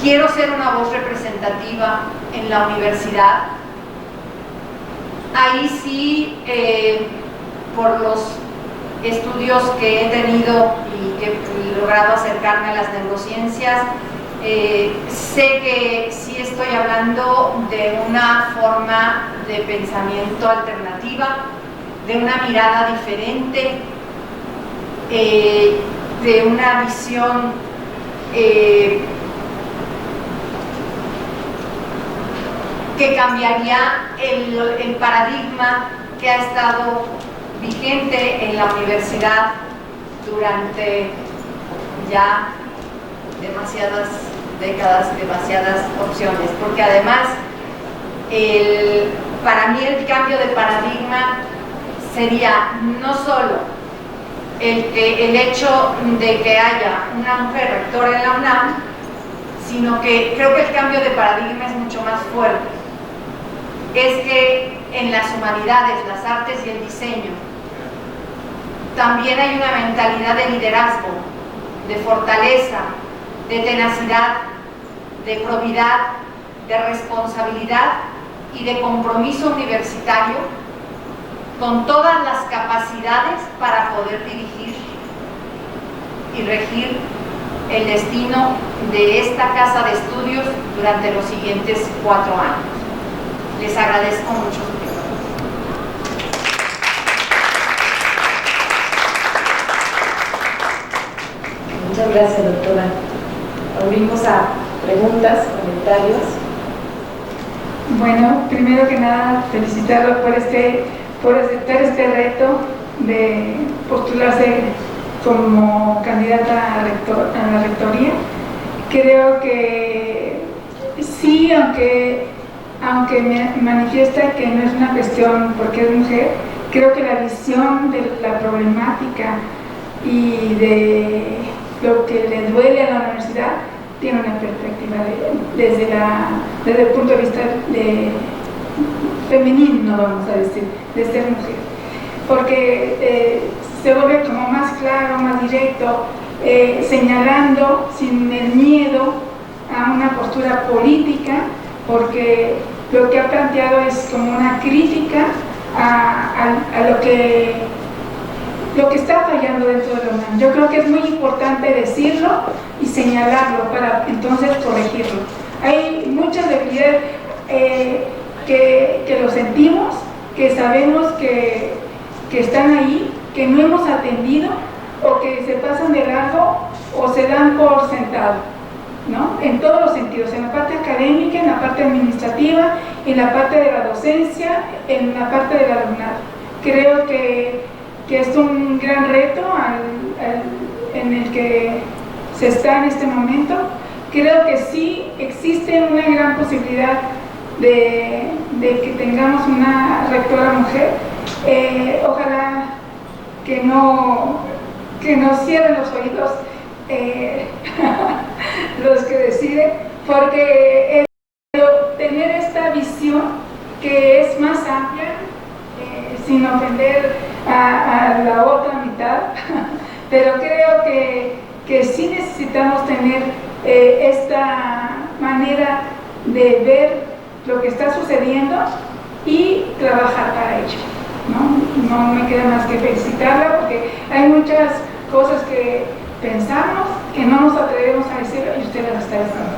Quiero ser una voz representativa en la universidad. Ahí sí, por los estudios que he tenido y que he logrado acercarme a las neurociencias, sé que sí estoy hablando de una forma de pensamiento alternativa, de una mirada diferente, de una visión que cambiaría el paradigma que ha estado vigente en la universidad durante ya demasiadas décadas, demasiadas opciones, porque además para mí el cambio de paradigma sería no solo el hecho de que haya una mujer rectora en la UNAM, sino que creo que el cambio de paradigma es mucho más fuerte. Es que en las humanidades, las artes y el diseño, también hay una mentalidad de liderazgo, de fortaleza, de tenacidad, de probidad, de responsabilidad y de compromiso universitario, con todas las capacidades para poder dirigir y regir el destino de esta casa de estudios durante los siguientes 4 años. Les agradezco mucho su tiempo. Muchas gracias, doctora. Abrimos a preguntas, comentarios. Bueno, primero que nada, felicitarlo por aceptar este reto de postularse como candidata a la rectoría. Creo que sí, aunque me manifiesta que no es una cuestión porque es mujer, creo que la visión de la problemática y de lo que le duele a la universidad tiene una perspectiva desde el punto de vista femenino, vamos a decir, de ser mujer, porque se vuelve como más claro, más directo, señalando sin el miedo a una postura política, porque lo que ha planteado es como una crítica a lo que está fallando dentro de la UNAM. Yo creo que es muy importante decirlo y señalarlo para entonces corregirlo. Hay muchas debilidades que lo sentimos, que sabemos que están ahí, que no hemos atendido o que se pasan de largo o se dan por sentado, ¿no? En todos los sentidos, en la parte académica, en la parte administrativa, en la parte de la docencia, en la parte del alumnado. Creo que es un gran reto en el que se está en este momento. Creo que sí existe una gran posibilidad de que tengamos una rectora mujer. Ojalá que no cierren los oídos los que deciden, porque tener esta visión que es más amplia, sin ofender a la otra mitad, pero creo que sí necesitamos tener esta manera de ver lo que está sucediendo y trabajar para ello, ¿no? No me queda más que felicitarla, porque hay muchas cosas que pensamos que no nos atrevemos a decir y usted las está diciendo.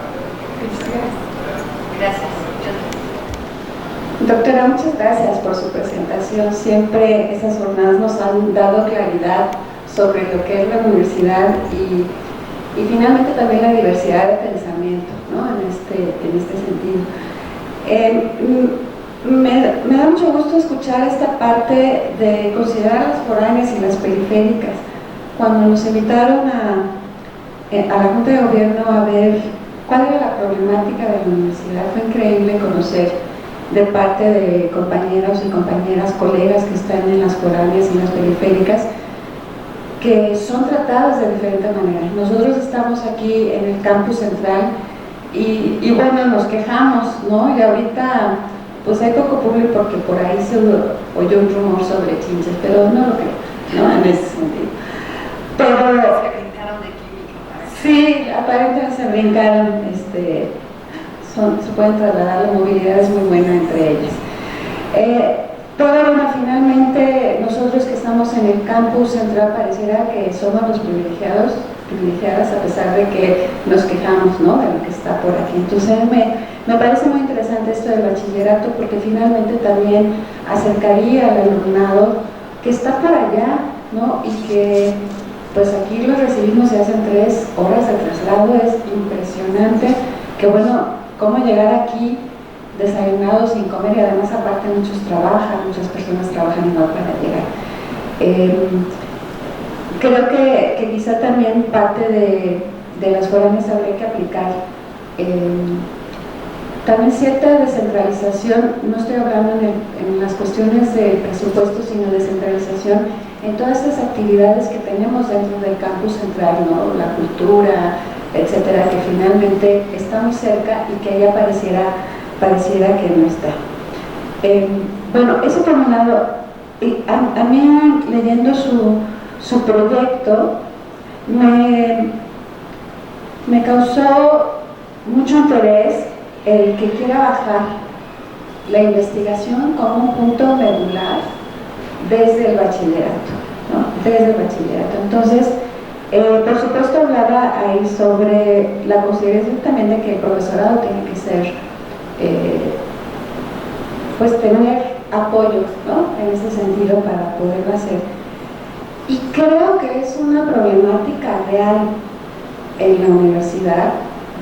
Felicidades. Gracias. Doctora, muchas gracias por su presentación. Siempre esas jornadas nos han dado claridad sobre lo que es la universidad y finalmente también la diversidad de pensamiento, ¿no? en este sentido. Me da mucho gusto escuchar esta parte de considerar las foráneas y las periféricas. Cuando nos invitaron a la Junta de Gobierno a ver cuál era la problemática de la universidad, fue increíble conocer de parte de compañeros y compañeras, colegas que están en las foráneas y las periféricas, que son tratadas de diferente manera. Nosotros estamos aquí en el campus central y bueno, nos quejamos, ¿no? Y ahorita pues hay poco público porque por ahí se oyó un rumor sobre chinches, pero no lo creo, ¿no? En ese sentido. Pero Se brincaron de química. sí, aparentemente se brincaron, se pueden trasladar, la movilidad es muy buena entre ellas. Pero bueno, finalmente nosotros que estamos en el campus central pareciera que somos los privilegiadas a pesar de que nos quejamos, ¿no?, de lo que está por aquí. Entonces me parece muy interesante esto del bachillerato, porque finalmente también acercaría al alumnado que está para allá, ¿no?, y que pues aquí los recibimos y hacen 3 horas de traslado. Es impresionante que bueno, cómo llegar aquí desayunados sin comer, y además aparte muchas personas trabajan igual para llegar. Creo que quizá también parte de las foráneas habría que aplicar también cierta descentralización. No estoy hablando en las cuestiones de presupuesto, sino descentralización en todas estas actividades que tenemos dentro del campus central, ¿no? La cultura, etcétera, que finalmente está muy cerca y que allá pareciera que no está. Bueno, eso por un lado. A mí, leyendo su proyecto, me causó mucho interés el que quiera bajar la investigación como un punto medular desde el bachillerato, ¿no? Desde el bachillerato. Entonces, por supuesto hablaba ahí sobre la consideración también de que el profesorado tiene que ser, pues tener apoyo, ¿no? En ese sentido para poderlo hacer. Y creo que es una problemática real en la universidad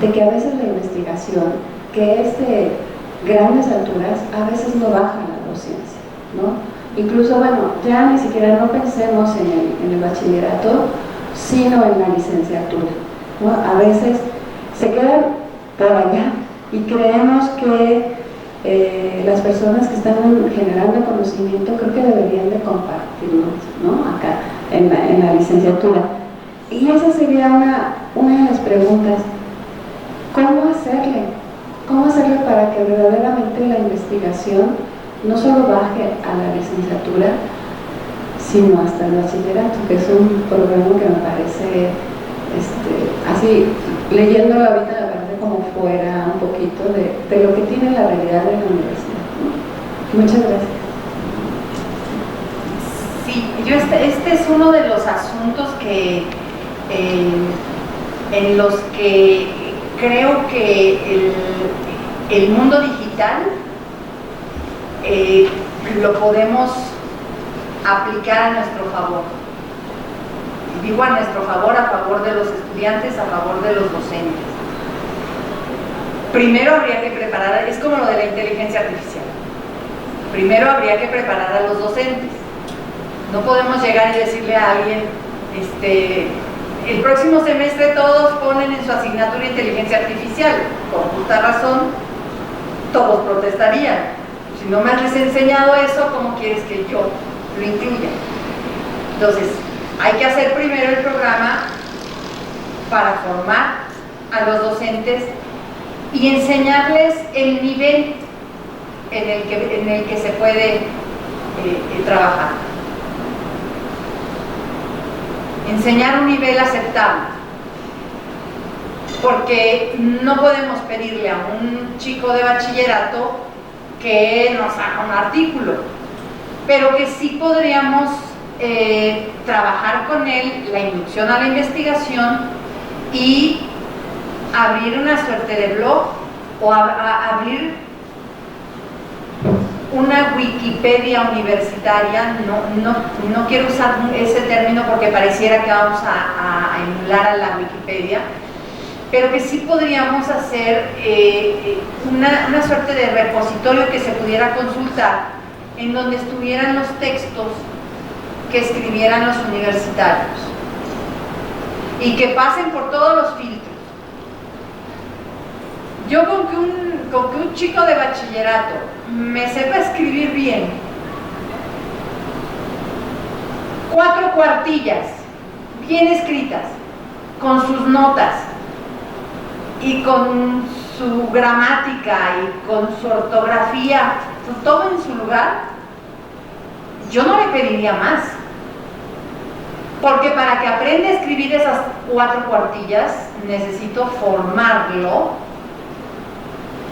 de que a veces la investigación, que es de grandes alturas, a veces no baja la docencia, ¿no? Incluso, bueno, ya ni siquiera no pensemos en el bachillerato, sino en la licenciatura, ¿no? A veces se quedan por allá y creemos que las personas que están generando conocimiento creo que deberían de compartirlo, ¿no? Acá en la licenciatura. Y esa sería una de las preguntas. ¿Cómo hacerle? ¿Cómo hacerle para que verdaderamente la investigación no solo baje a la licenciatura, sino hasta el bachillerato, que es un programa que me parece, así, leyéndolo ahorita me parece como fuera un poquito de lo que tiene la realidad de la universidad, ¿no? Muchas gracias. Sí, yo este es uno de los asuntos que en los que creo que el mundo digital lo podemos aplicar a nuestro favor. Digo a nuestro favor, a favor de los estudiantes, a favor de los docentes. Primero habría que preparar, es como lo de la inteligencia artificial. Primero habría que preparar a los docentes. No podemos llegar y decirle a alguien, el próximo semestre todos ponen en su asignatura inteligencia artificial. Con justa razón, todos protestarían. Si no me has enseñado eso, ¿cómo quieres que yo lo incluya? Entonces, hay que hacer primero el programa para formar a los docentes y enseñarles el nivel en el que se puede trabajar. Enseñar un nivel aceptable, porque no podemos pedirle a un chico de bachillerato que nos haga un artículo, pero que sí podríamos trabajar con él la inducción a la investigación y abrir una suerte de blog o abrir una Wikipedia universitaria. No quiero usar ese término porque pareciera que vamos a emular a la Wikipedia, pero que sí podríamos hacer una suerte de repositorio que se pudiera consultar, en donde estuvieran los textos que escribieran los universitarios y que pasen por todos los filtros. Yo con que un chico de bachillerato me sepa escribir bien 4 cuartillas bien escritas, con sus notas y con su gramática y con su ortografía, todo en su lugar, yo no le pediría más, porque para que aprenda a escribir esas 4 cuartillas necesito formarlo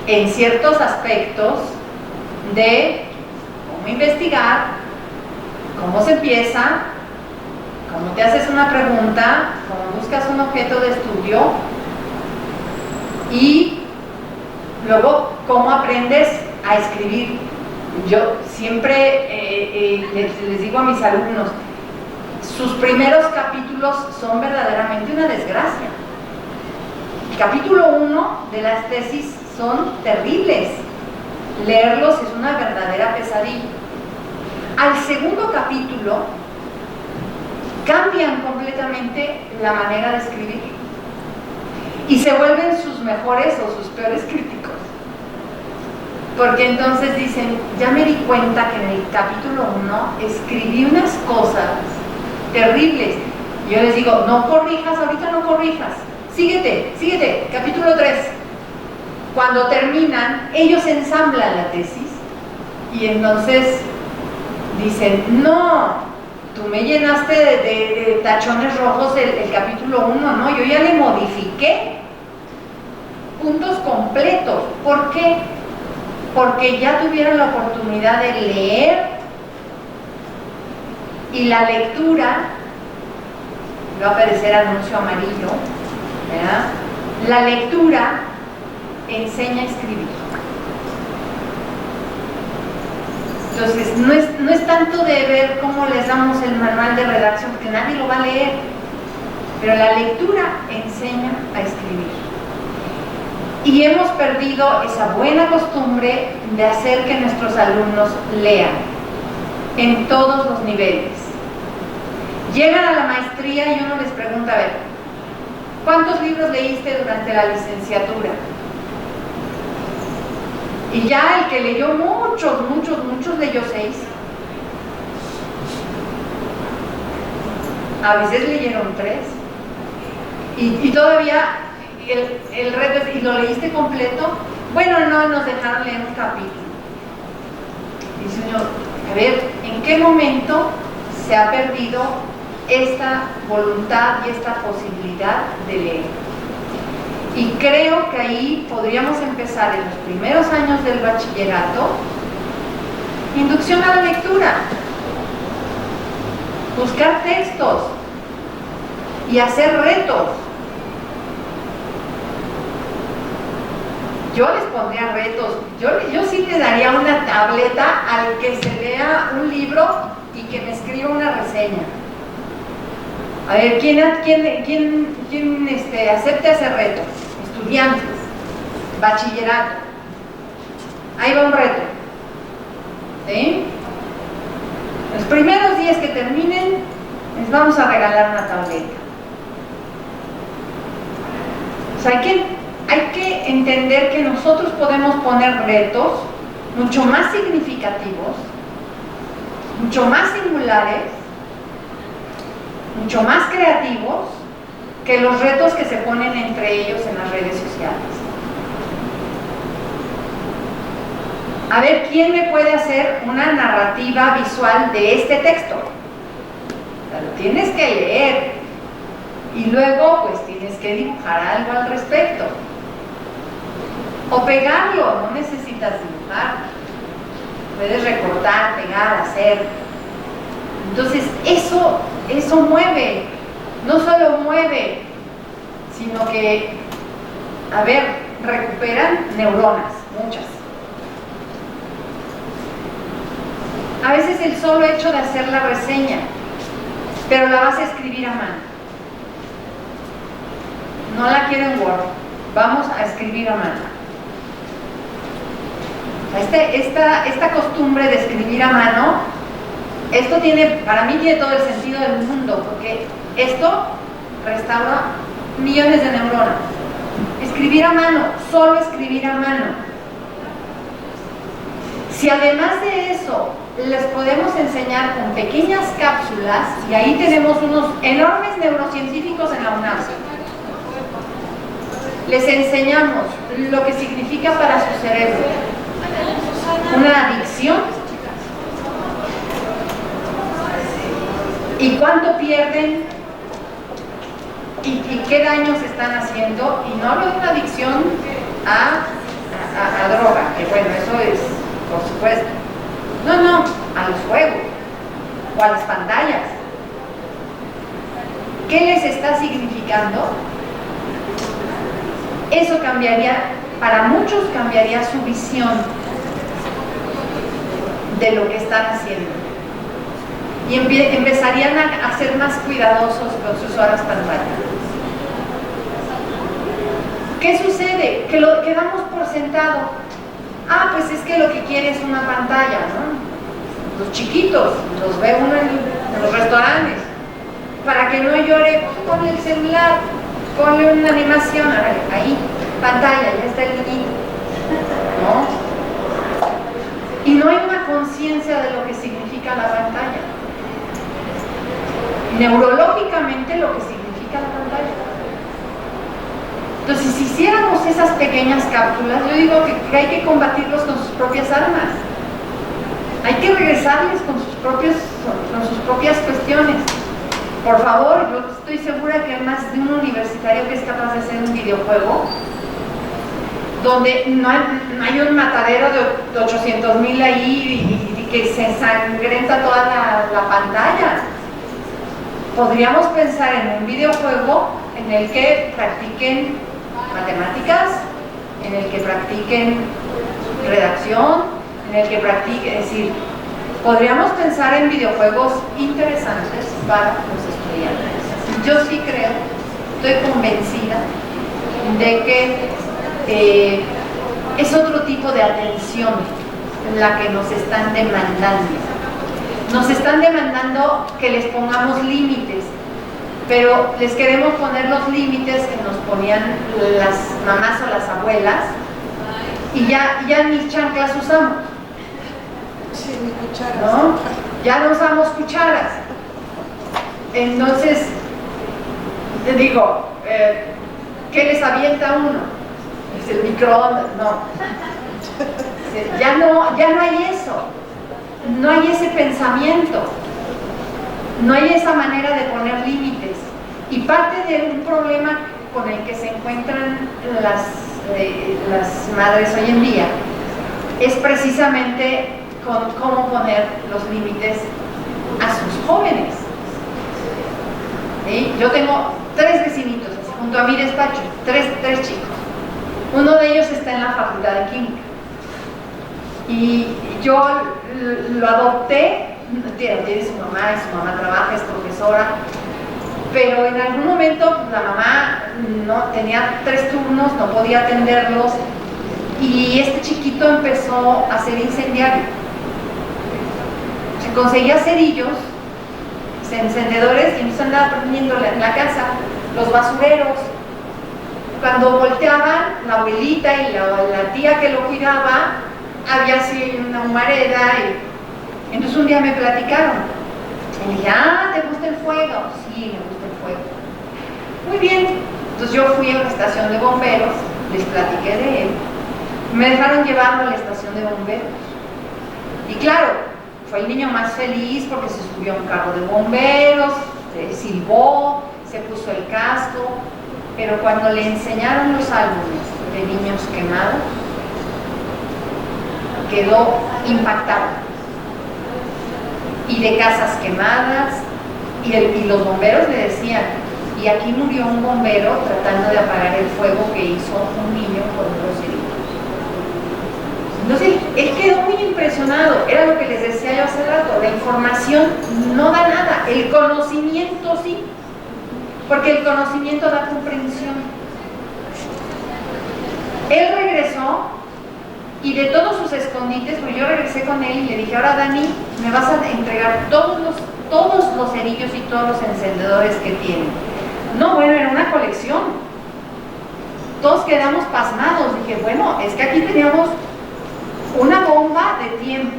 en ciertos aspectos de cómo investigar, cómo se empieza, cómo te haces una pregunta, cómo buscas un objeto de estudio y luego cómo aprendes a escribir. Yo siempre les digo a mis alumnos, sus primeros capítulos son verdaderamente una desgracia. El capítulo 1 de las tesis son terribles. Leerlos es una verdadera pesadilla. Al segundo capítulo cambian completamente la manera de escribir y se vuelven sus mejores o sus peores críticos, porque entonces dicen, ya me di cuenta que en el capítulo 1 escribí unas cosas terribles. Y yo les digo, no corrijas, ahorita no corrijas, síguete, capítulo 3. Cuando terminan, ellos ensamblan la tesis y entonces dicen, no, tú me llenaste de tachones rojos el capítulo 1, no, yo ya le modifiqué puntos completos. ¿Por qué? Porque ya tuvieron la oportunidad de leer, y la lectura, va a aparecer anuncio amarillo, ¿verdad? La lectura enseña a escribir. Entonces, no es tanto de ver cómo les damos el manual de redacción, porque nadie lo va a leer, pero la lectura enseña a escribir. Y hemos perdido esa buena costumbre de hacer que nuestros alumnos lean en todos los niveles. Llegan a la maestría y uno les pregunta, a ver, ¿cuántos libros leíste durante la licenciatura? Y ya el que leyó muchos leyó 6. A veces leyeron 3. Y todavía el reto es, ¿y lo leíste completo? Bueno, no, nos dejaron leer un capítulo. Dice uno, a ver, ¿en qué momento se ha perdido esta voluntad y esta posibilidad de leer? Y creo que ahí podríamos empezar en los primeros años del bachillerato, inducción a la lectura, buscar textos y hacer retos. Yo les pondría retos, yo sí le daría una tableta al que se lea un libro y que me escriba una reseña. A ver, ¿quién acepte ese reto? Estudiantes, bachillerato. Ahí va un reto. ¿Sí? Los primeros días que terminen, les vamos a regalar una tableta. O sea, hay que entender que nosotros podemos poner retos mucho más significativos, mucho más singulares, mucho más creativos que los retos que se ponen entre ellos en las redes sociales. A ver, ¿quién me puede hacer una narrativa visual de este texto? O sea, lo tienes que leer y luego pues tienes que dibujar algo al respecto. O pegarlo, no necesitas dibujar. Puedes recortar, pegar, hacer. Entonces, eso mueve. No solo mueve, sino que, a ver, recuperan neuronas, muchas. A veces el solo hecho de hacer la reseña, pero la vas a escribir a mano. No la quiero en Word, vamos a escribir a mano. Esta costumbre de escribir a mano, esto para mí tiene todo el sentido del mundo, porque esto restaura millones de neuronas. Escribir a mano, solo escribir a mano. Si además de eso les podemos enseñar con pequeñas cápsulas, y ahí tenemos unos enormes neurocientíficos en la UNAM, les enseñamos lo que significa para su cerebro una adicción y cuánto pierden y qué daños están haciendo. Y no hablo de una adicción a droga, que bueno, eso es, por supuesto. No, a los juegos o a las pantallas. ¿Qué les está significando? Eso cambiaría, para muchos cambiaría su visión de lo que están haciendo. Y empezarían a ser más cuidadosos con sus horas pantalla. ¿Qué sucede? Que lo quedamos por sentado. Pues es que lo que quiere es una pantalla, ¿no? Los chiquitos, los ve uno en los restaurantes. Para que no llore, ponle el celular, ponle una animación, ahí, pantalla, ya está el niñito, ¿no? Y no hay una conciencia de lo que significa la pantalla. neurológicamente lo que significa la pantalla. Entonces, si hiciéramos esas pequeñas cápsulas, yo digo que hay que combatirlos con sus propias armas. Hay que regresarles con sus propias cuestiones. Por favor, yo estoy segura que hay más de un universitario que es capaz de hacer un videojuego donde no hay un matadero de 800,000 ahí y que se ensangrenta toda la pantalla. Podríamos pensar en un videojuego en el que practiquen matemáticas, en el que practiquen redacción, en el que practiquen, es decir, podríamos pensar en videojuegos interesantes para los estudiantes. Yo sí creo, estoy convencida de que es otro tipo de atención la que nos están demandando. Nos están demandando que les pongamos límites, pero les queremos poner los límites que nos ponían las mamás o las abuelas y ya ni chanclas usamos. Sí, ni cucharas. ¿No? Ya no usamos cucharas. Entonces, te digo, ¿qué les avienta uno? Es el microondas, no. Ya no hay eso. No hay ese pensamiento. No hay esa manera de poner límites. Y parte de un problema con el que se encuentran las madres hoy en día es precisamente con cómo poner los límites a sus jóvenes. ¿Sí? Yo tengo 3 vecinitos junto a mi despacho, 3 chicos. Uno de ellos está en la facultad de química y yo lo adopté, tiene su mamá y su mamá trabaja, es profesora, pero en algún momento la mamá no tenía 3 turnos, no podía atenderlos y este chiquito empezó a ser incendiario. Se conseguía cerillos, encendedores y entonces andaba prendiendo en la casa los basureros. Cuando volteaban, la abuelita y la tía que lo cuidaba, había así una humareda y entonces un día me platicaron. Y dije, ¿te gusta el fuego? Sí, me gusta el fuego. Muy bien. Entonces yo fui a la estación de bomberos, les platiqué de él. Me dejaron llevarlo a la estación de bomberos. Y claro, fue el niño más feliz porque se subió a un carro de bomberos, silbó, se puso el casco, pero cuando le enseñaron los álbumes de niños quemados, quedó impactado. Y de casas quemadas, y los bomberos le decían, y aquí murió un bombero tratando de apagar el fuego que hizo un niño con unos heridos. Entonces, él quedó muy impresionado. Era lo que les decía yo hace rato, la información no da nada, el conocimiento sí, porque el conocimiento da comprensión. Él regresó y de todos sus escondites, pues yo regresé con él y le dije, ahora Dani, me vas a entregar todos los cerillos y todos los encendedores que tiene. No, bueno, era una colección. Todos quedamos pasmados. Dije, bueno, es que aquí teníamos una bomba de tiempo.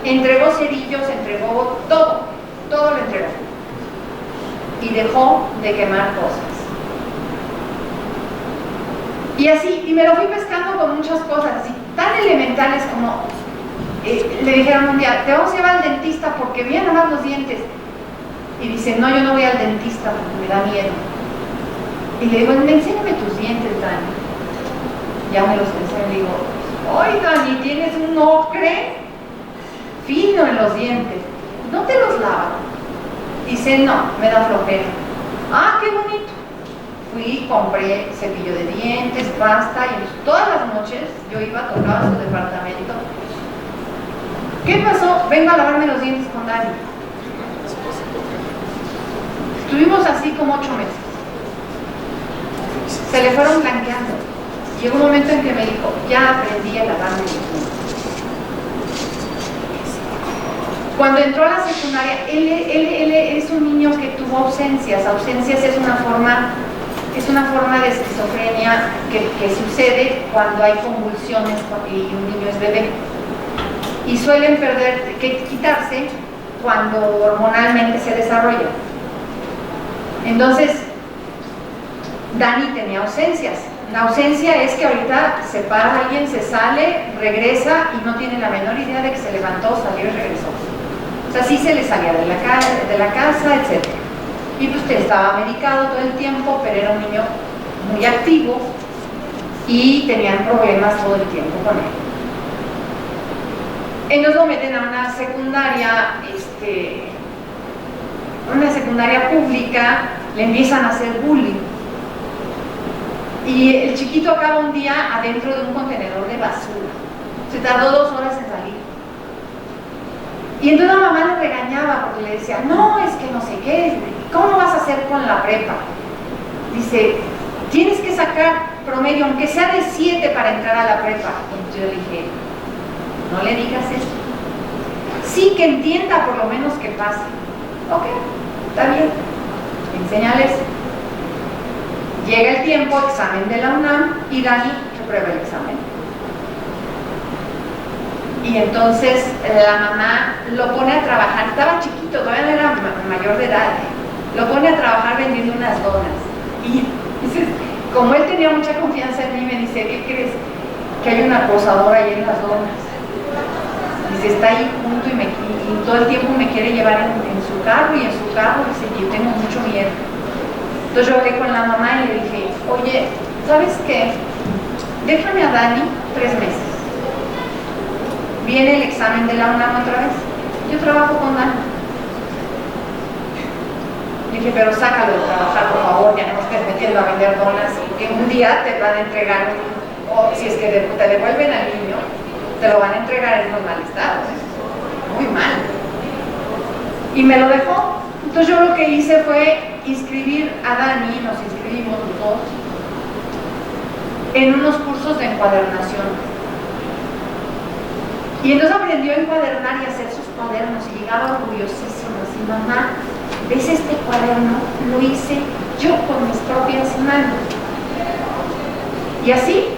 Entregó cerillos, entregó todo lo entregó. Y dejó de quemar cosas. Y así, y me lo fui pescando con muchas cosas, así, tan elementales como, le dijeron un día, te vamos a llevar al dentista porque voy a lavar los dientes. Y dice, no, yo no voy al dentista porque me da miedo. Y le digo, enséñame tus dientes, Dani. Ya me los enseño y le digo, ¡ay, Dani, tienes un ocre fino en los dientes! ¿No te los lavas? Dice, no, me da flojera. ¡Ah, qué bonito! Fui, compré cepillo de dientes, pasta, y todas las noches yo iba, tocaba su departamento. ¿Qué pasó? Vengo a lavarme los dientes con Dani. Estuvimos así como 8 meses. Se le fueron blanqueando. Llegó un momento en que me dijo, ya aprendí a lavarme los dientes. Cuando entró a la secundaria, él es un niño que tuvo ausencias. Ausencias es una forma de esquizofrenia que sucede cuando hay convulsiones y un niño es bebé. Y suelen quitarse cuando hormonalmente se desarrolla. Entonces, Dani tenía ausencias. La ausencia es que ahorita se para alguien, se sale, regresa y no tiene la menor idea de que se levantó, salió y regresó. O sea, sí se le salía de la casa, etc. Y pues que estaba medicado todo el tiempo, pero era un niño muy activo y tenían problemas todo el tiempo con él. Ellos lo meten a una secundaria pública, le empiezan a hacer bullying. Y el chiquito acaba un día adentro de un contenedor de basura. Se tardó 2 horas en salir. Y entonces la mamá le regañaba porque le decía, no, es que no sé qué, ¿cómo vas a hacer con la prepa? Dice, tienes que sacar promedio, aunque sea de 7 para entrar a la prepa. Y yo le dije, no le digas eso. Sí, que entienda por lo menos que pase. Ok, está bien, enséñales. Llega el tiempo, examen de la UNAM, y Dani reprueba el examen. Y entonces la mamá lo pone a trabajar, estaba chiquito, todavía no era mayor de edad, lo pone a trabajar vendiendo unas donas. Y entonces, como él tenía mucha confianza en mí, me dice, ¿qué crees? Que hay una acosadora ahí en las donas. Dice, está ahí junto y todo el tiempo me quiere llevar en su carro, y en su carro, dice, yo tengo mucho miedo. Entonces yo hablé con la mamá y le dije, oye, ¿sabes qué? Déjame a Dani 3 meses. Viene el examen de la UNAM otra vez. Yo trabajo con Dani. Le dije, pero sácalo de trabajar, por favor, ya no estés metiendo a vender donas, que un día te van a entregar, o si es que te devuelven al niño, te lo van a entregar en un mal estado, muy mal. Y me lo dejó. Entonces yo lo que hice fue inscribir a Dani, nos inscribimos los dos, en unos cursos de encuadernación. Y entonces aprendió a encuadernar y a hacer sus cuadernos, y llegaba orgullosísimo, así, mamá, ¿ves este cuaderno? Lo hice yo con mis propias manos. Y así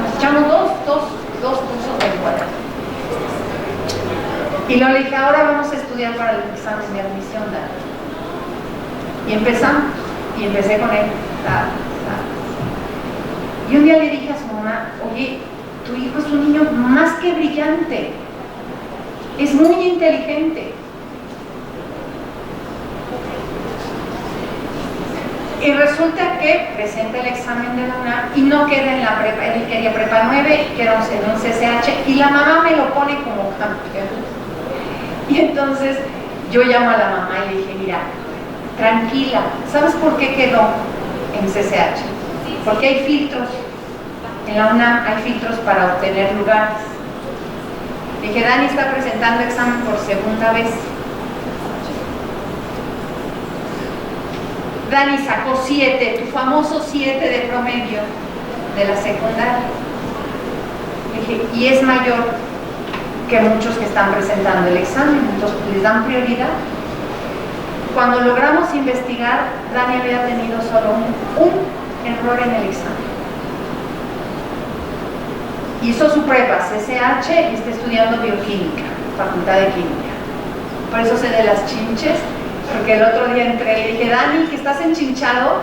nos echamos dos cursos de encuaderno. Y luego le dije, ahora vamos a estudiar para el examen de admisión, Dani. Y empezamos, y empecé con él. Y un día le dije a su mamá, oye, tu hijo es un niño más que brillante, es muy inteligente. Y resulta que presenta el examen de la UNAM y no queda en la prepa, él quería prepa 9, queda en un CCH, y la mamá me lo pone como campeón. Y entonces yo llamo a la mamá y le dije, mira, tranquila, ¿sabes por qué quedó en CCH? Porque hay filtros. En la UNAM hay filtros para obtener lugares. Le dije, Dani está presentando examen por 2ª vez. Dani sacó 7, tu famoso 7 de promedio de la secundaria. Le dije, y es mayor que muchos que están presentando el examen, entonces les dan prioridad. Cuando logramos investigar, Dani había tenido solo un error en el examen. Hizo su prepa CCH y está estudiando bioquímica, Facultad de Química. Por eso sé de las chinches, porque el otro día entré y le dije, Dani, ¿que estás enchinchado?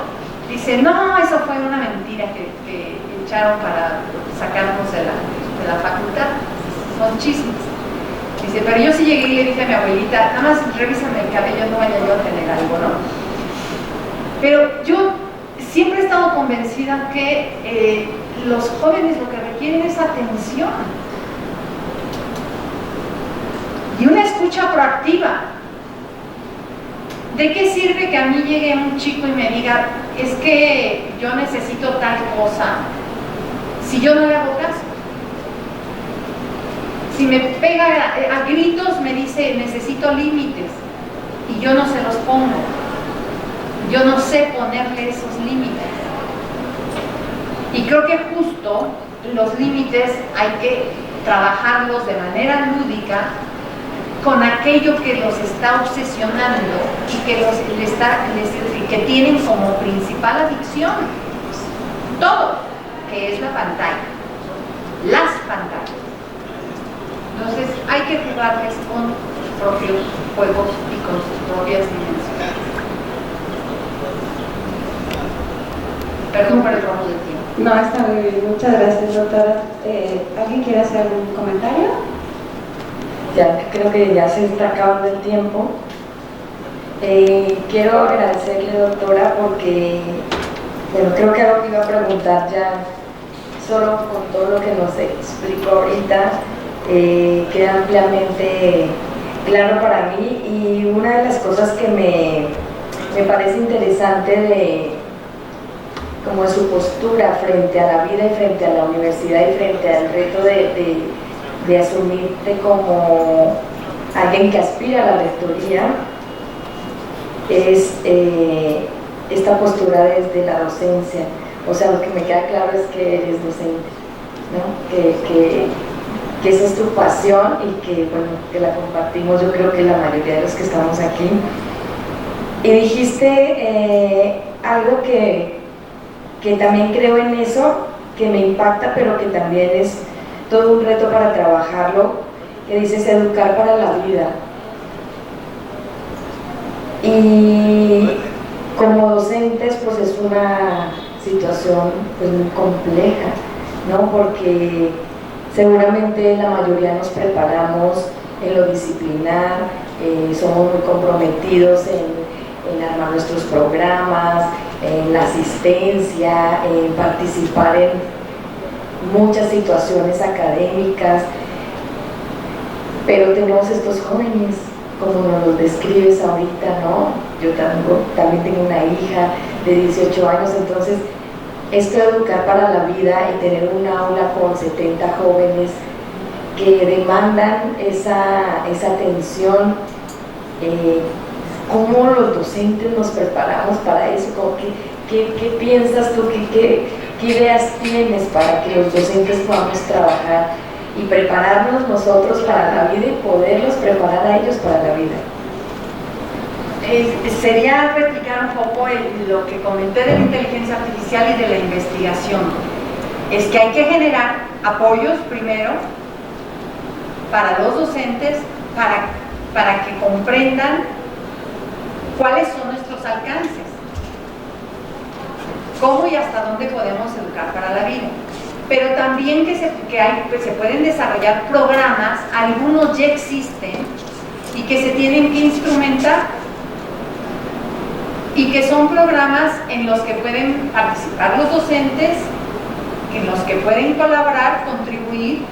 Dice, no, eso fue una mentira que echaron para sacarnos de la facultad. Son chismes. Dice, pero yo sí llegué y le dije a mi abuelita, nada más revísame el cabello, no vaya yo a tener algo, ¿no? Pero yo siempre he estado convencida que los jóvenes lo que requieren es atención y una escucha proactiva. ¿De qué sirve que a mí llegue un chico y me diga, es que yo necesito tal cosa, si yo no le hago caso? Si me pega a gritos, me dice, necesito límites, y yo no se los pongo. Yo no sé ponerle esos límites. Y creo que justo los límites hay que trabajarlos de manera lúdica con aquello que los está obsesionando y que tienen como principal adicción todo, que es la pantalla, las pantallas. Entonces hay que jugarles con sus propios juegos y con sus propias dimensiones. Perdón por el robo de tiempo. No, está muy bien. Muchas gracias, doctora. ¿Alguien quiere hacer algún comentario? Ya creo que ya se está acabando el tiempo. Quiero agradecerle, doctora, porque, bueno, creo que algo que iba a preguntar ya, solo con todo lo que nos explicó ahorita, queda ampliamente claro para mí. Y una de las cosas que me parece interesante como de su postura frente a la vida y frente a la universidad y frente al reto de asumirte como alguien que aspira a la rectoría, es esta postura desde la docencia. O sea, lo que me queda claro es que eres docente, ¿no? Que esa es tu pasión y que, bueno, que la compartimos, yo creo que la mayoría de los que estamos aquí. Y dijiste algo que también creo en eso, que me impacta, pero que también es todo un reto para trabajarlo, que dices educar para la vida. Y como docentes, pues es una situación pues muy compleja, ¿no? Porque seguramente la mayoría nos preparamos en lo disciplinar, somos muy comprometidos en armar nuestros programas, en la asistencia, en participar en muchas situaciones académicas, pero tenemos estos jóvenes, como nos los describes ahorita, ¿no? Yo también tengo una hija de 18 años, entonces esto de educar para la vida y tener un aula con 70 jóvenes que demandan esa atención, ¿cómo los docentes nos preparamos para eso? ¿Qué piensas tú? ¿Qué ideas tienes para que los docentes podamos trabajar y prepararnos nosotros para la vida y poderlos preparar a ellos para la vida? Sería replicar un poco lo que comenté de la inteligencia artificial y de la investigación. Es que hay que generar apoyos primero para los docentes para que comprendan cuáles son nuestros alcances, cómo y hasta dónde podemos educar para la vida. Pero también que se pueden desarrollar programas, algunos ya existen y que se tienen que instrumentar, y que son programas en los que pueden participar los docentes, en los que pueden colaborar, contribuir,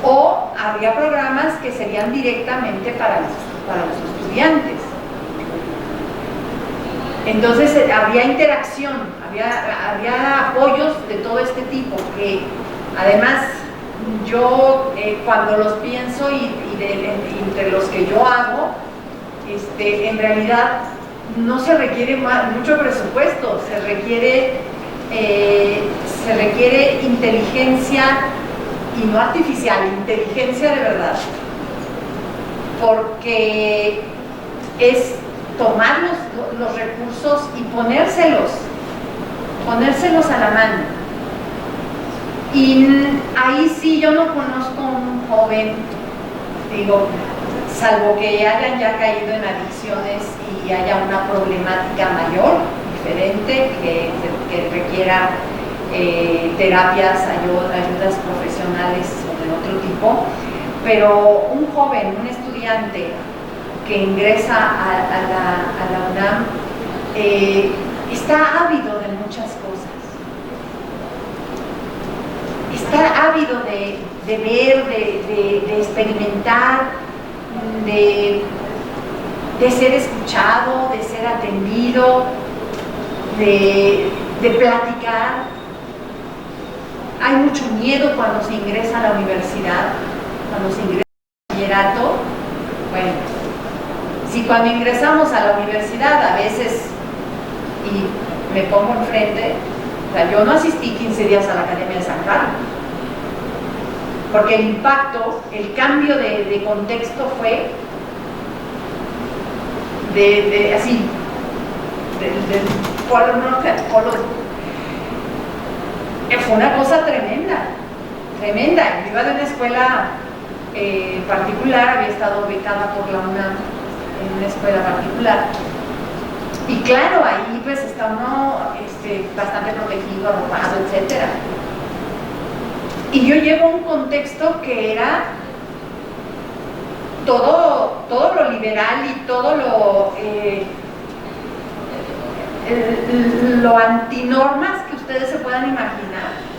o habría programas que serían directamente para los estudiantes. Entonces habría interacción, habría apoyos de todo este tipo, que además yo cuando los pienso y entre los que yo hago, en realidad no se requiere mucho presupuesto, se requiere inteligencia, y no artificial, inteligencia de verdad, porque es tomar los recursos y ponérselos a la mano. Y ahí sí yo no conozco un joven, digo, salvo que hayan ya caído en adicciones y haya una problemática mayor, diferente, que requiera terapias, ayudas profesionales o de otro tipo, pero un joven, un estudiante que ingresa a la UNAM está ávido de muchas cosas, está ávido de ver, de experimentar, de ser escuchado, de ser atendido, de platicar. Hay mucho miedo cuando se ingresa a la universidad, cuando se ingresa al bachillerato. Bueno, si cuando ingresamos a la universidad a veces, y me pongo enfrente, o sea, yo no asistí 15 días a la Academia de San Carlos, porque el impacto, el cambio de contexto fue así, del polo norte al polo sur. Fue una cosa tremenda, tremenda. Yo iba de una escuela particular, había estado becada por la UNAM en una escuela particular. Y claro, ahí pues está uno bastante protegido, arropado, etc. Y yo llevo un contexto que era todo lo liberal y todo lo antinormas que ustedes se puedan imaginar.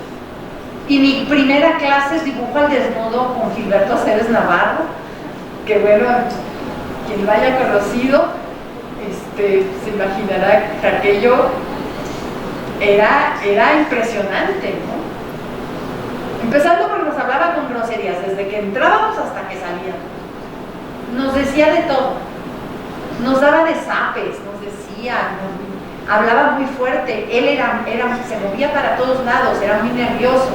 Y mi primera clase es dibujo al desnudo con Gilberto Aceves Navarro, que bueno, quien lo haya conocido se imaginará que aquello era impresionante, ¿no? Empezando porque nos hablaba con groserías, desde que entrábamos hasta que salíamos. Nos decía de todo, nos daba de zapes, nos decía, hablaba muy fuerte, él se movía para todos lados, era muy nervioso.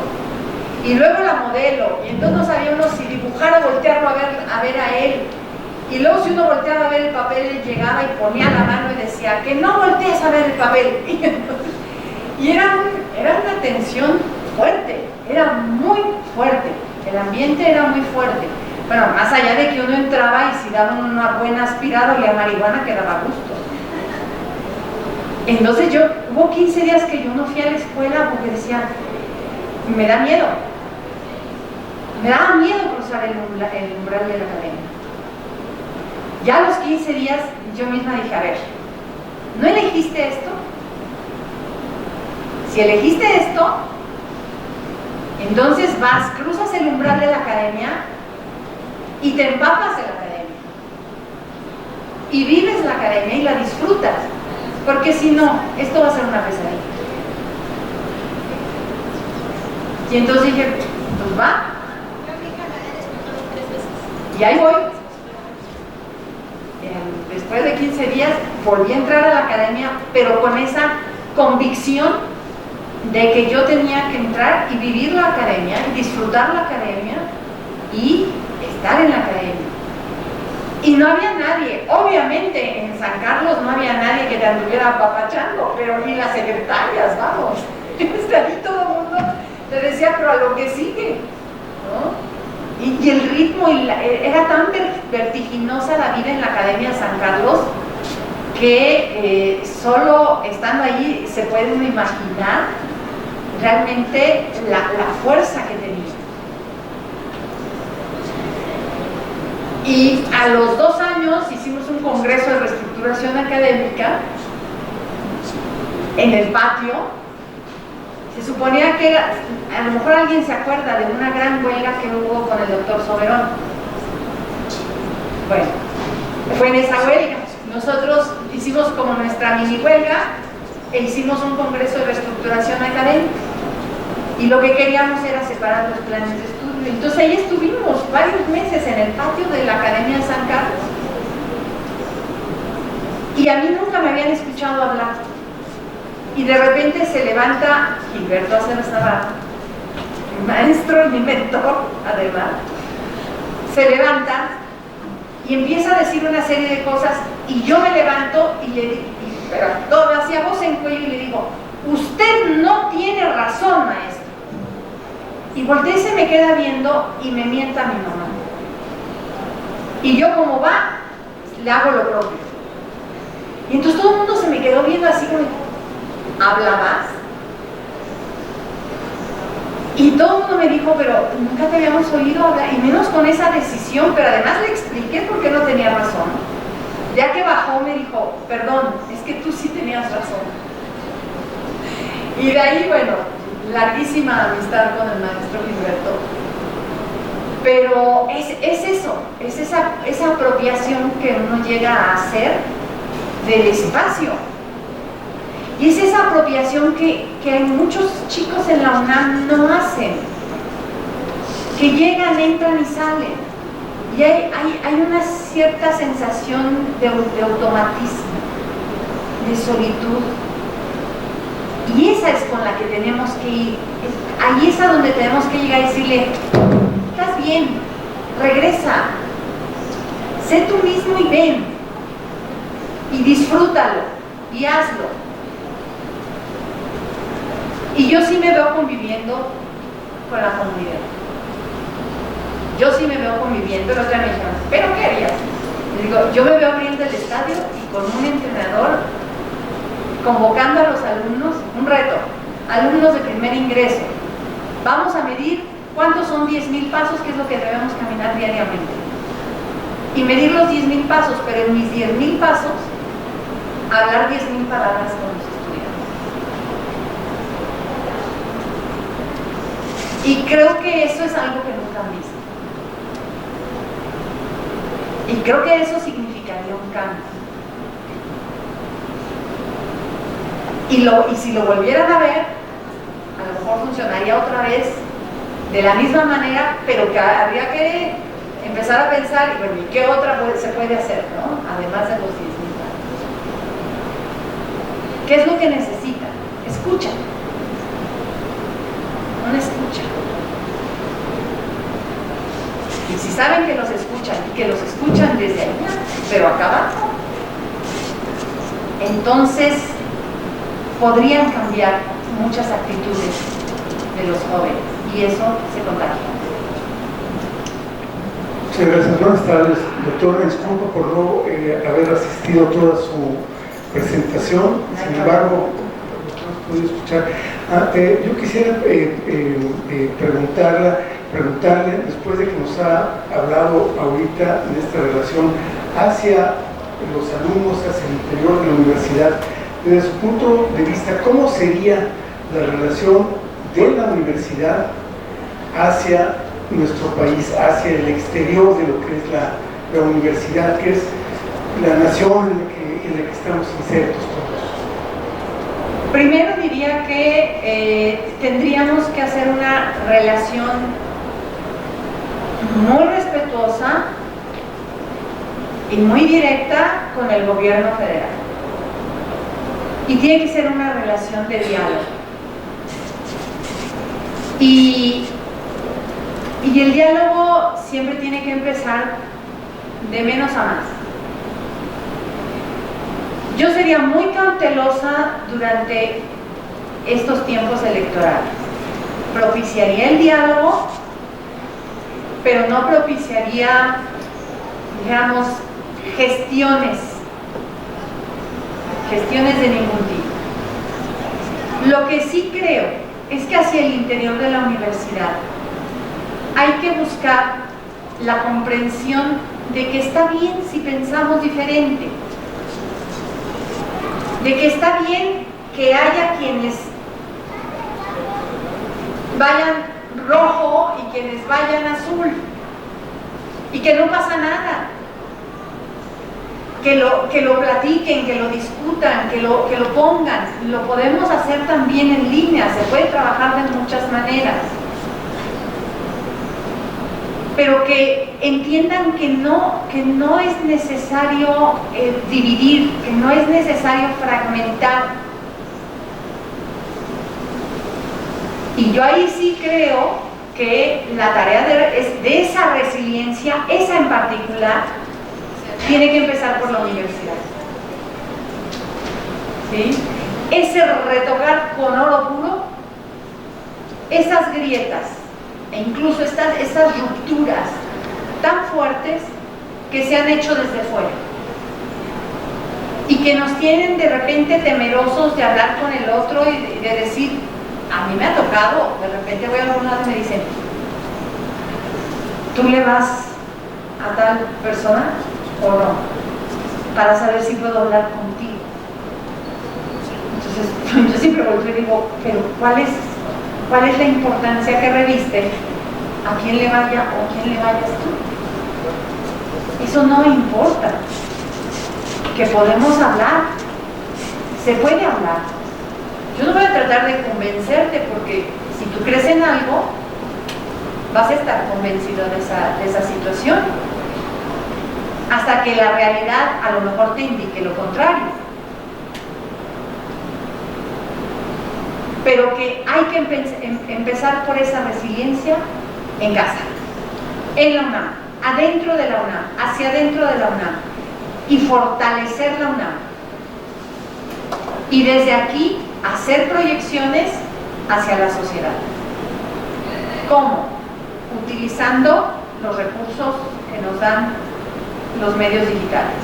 Y luego la modelo, y entonces no sabíamos si dibujar o voltearlo a ver a él. Y luego si uno volteaba a ver el papel, él llegaba y ponía la mano y decía, que no voltees a ver el papel. Y era una tensión fuerte, era muy fuerte, el ambiente era muy fuerte. Bueno, más allá de que uno entraba y si daban una buena aspirada y a marihuana que daba gusto. Entonces hubo 15 días que yo no fui a la escuela porque decía, me da miedo. Me daba miedo cruzar el umbral de la academia. Ya a los 15 días yo misma dije, a ver, ¿no elegiste esto? Si elegiste esto, entonces cruzas el umbral de la academia y te empapas de la academia. Y vives la academia y la disfrutas. Porque si no, esto va a ser una pesadilla. Y entonces dije, pues va. Y ahí voy. Después de 15 días volví a entrar a la academia, pero con esa convicción de que yo tenía que entrar y vivir la academia, y disfrutar la academia y estar en la academia. Y no había nadie, obviamente en San Carlos no había nadie que te anduviera apapachando, pero ni las secretarias, vamos. Ahí todo el mundo te decía, pero a lo que sigue, ¿no? Y el ritmo, era tan vertiginosa la vida en la Academia San Carlos que solo estando allí se puede uno imaginar realmente la fuerza que tenía. Y a los 2 años hicimos un congreso de reestructuración académica en el patio. Se suponía que era, a lo mejor alguien se acuerda de una gran huelga que hubo con el doctor Soberón. Bueno, fue en esa huelga. Nosotros hicimos como nuestra mini huelga e hicimos un congreso de reestructuración académica. Y lo que queríamos era separar los planes de estudio. Entonces ahí estuvimos varios meses en el patio de la Academia de San Carlos. Y a mí nunca me habían escuchado hablar. Y de repente se levanta Gilberto Aceves Navarro, mi maestro y mi mentor, además, se levanta y empieza a decir una serie de cosas, y yo me levanto y le digo, pero todo hacía voz en cuello, y le digo, usted no tiene razón, maestro. Y voltea y se me queda viendo y me mienta a mi mamá. Y yo, como va, le hago lo propio. Y entonces todo el mundo se me quedó viendo así como, ¿hablabas? Y todo el mundo me dijo, pero nunca te habíamos oído hablar, y menos con esa decisión, pero además le expliqué por qué no tenía razón. Ya que bajó me dijo, perdón, es que tú sí tenías razón. Y de ahí, bueno, larguísima amistad con el maestro Gilberto. Pero es eso, es esa apropiación que uno llega a hacer del espacio. Y es esa apropiación que muchos chicos en la UNAM no hacen, que llegan, entran y salen. Y hay una cierta sensación de automatismo, de solitud. Y esa es con la que tenemos que ir. Ahí es a donde tenemos que llegar y decirle, estás bien, regresa, sé tú mismo y ven, y disfrútalo, y hazlo. Y yo sí me veo conviviendo con la comunidad. Yo sí me veo conviviendo. La otra me dijeron, ¿pero qué harías? Les digo, yo me veo abriendo el estadio y con un entrenador convocando a los alumnos, un reto, alumnos de primer ingreso. Vamos a medir cuántos son 10,000 pasos, que es lo que debemos caminar diariamente. Y medir los 10,000 pasos, pero en mis 10,000 pasos, hablar 10,000 palabras con los estudiantes. Y creo que eso es algo que nunca han visto. Y creo que eso significaría un cambio. Y si lo volvieran a ver, a lo mejor funcionaría otra vez de la misma manera, pero que habría que empezar a pensar, y bueno, ¿y qué otra se puede hacer, ¿no? Además de los 10,000 pasos. ¿Qué es lo que necesitan? Escucha. Una escucha. Y si saben que los escuchan, y que los escuchan desde allá, pero acá abajo, entonces podrían cambiar muchas actitudes de los jóvenes, y eso se contagia. Muchas gracias. Buenas tardes, doctora. Disculpa por no haber asistido a toda su presentación. Sin embargo, no pude escuchar. Yo quisiera preguntarle, después de que nos ha hablado ahorita en esta relación hacia los alumnos, hacia el interior de la universidad, desde su punto de vista, ¿cómo sería la relación de la universidad hacia nuestro país, hacia el exterior de lo que es la universidad, que es la nación en la que estamos insertos todos? Primero diría que tendríamos que hacer una relación muy respetuosa y muy directa con el gobierno federal. Y tiene que ser una relación de diálogo. Y el diálogo siempre tiene que empezar de menos a más. Yo sería muy cautelosa durante estos tiempos electorales. Propiciaría el diálogo, pero no propiciaría, digamos, gestiones de ningún tipo. Lo que sí creo es que hacia el interior de la universidad hay que buscar la comprensión de que está bien si pensamos diferente, de que está bien que haya quienes vayan rojo y quienes vayan azul, y que no pasa nada, que lo platiquen, que lo discutan, que lo pongan. Lo podemos hacer también en línea, se puede trabajar de muchas maneras, pero que entiendan que no es necesario dividir, que no es necesario fragmentar. Y yo ahí sí creo que la tarea de esa resiliencia, esa en particular, tiene que empezar por la universidad. ¿Sí? Ese retocar con oro puro esas grietas e incluso estas rupturas tan fuertes que se han hecho desde fuera y que nos tienen de repente temerosos de hablar con el otro y de decir, a mí me ha tocado, de repente voy a algún lado y me dicen, ¿tú le vas a tal persona o no? Para saber si puedo hablar contigo. Entonces yo siempre volteo y digo, pero ¿cuál es la importancia que reviste a quién le vaya o a quién le vayas tú? Eso no importa, que podemos hablar, se puede hablar. Yo no voy a tratar de convencerte, porque si tú crees en algo, vas a estar convencido de esa situación, hasta que la realidad a lo mejor te indique lo contrario. Pero que hay que empezar por esa resiliencia en casa, en la UNAM, adentro de la UNAM, hacia adentro de la UNAM, y fortalecer la UNAM. Y desde aquí hacer proyecciones hacia la sociedad. ¿Cómo? Utilizando los recursos que nos dan los medios digitales.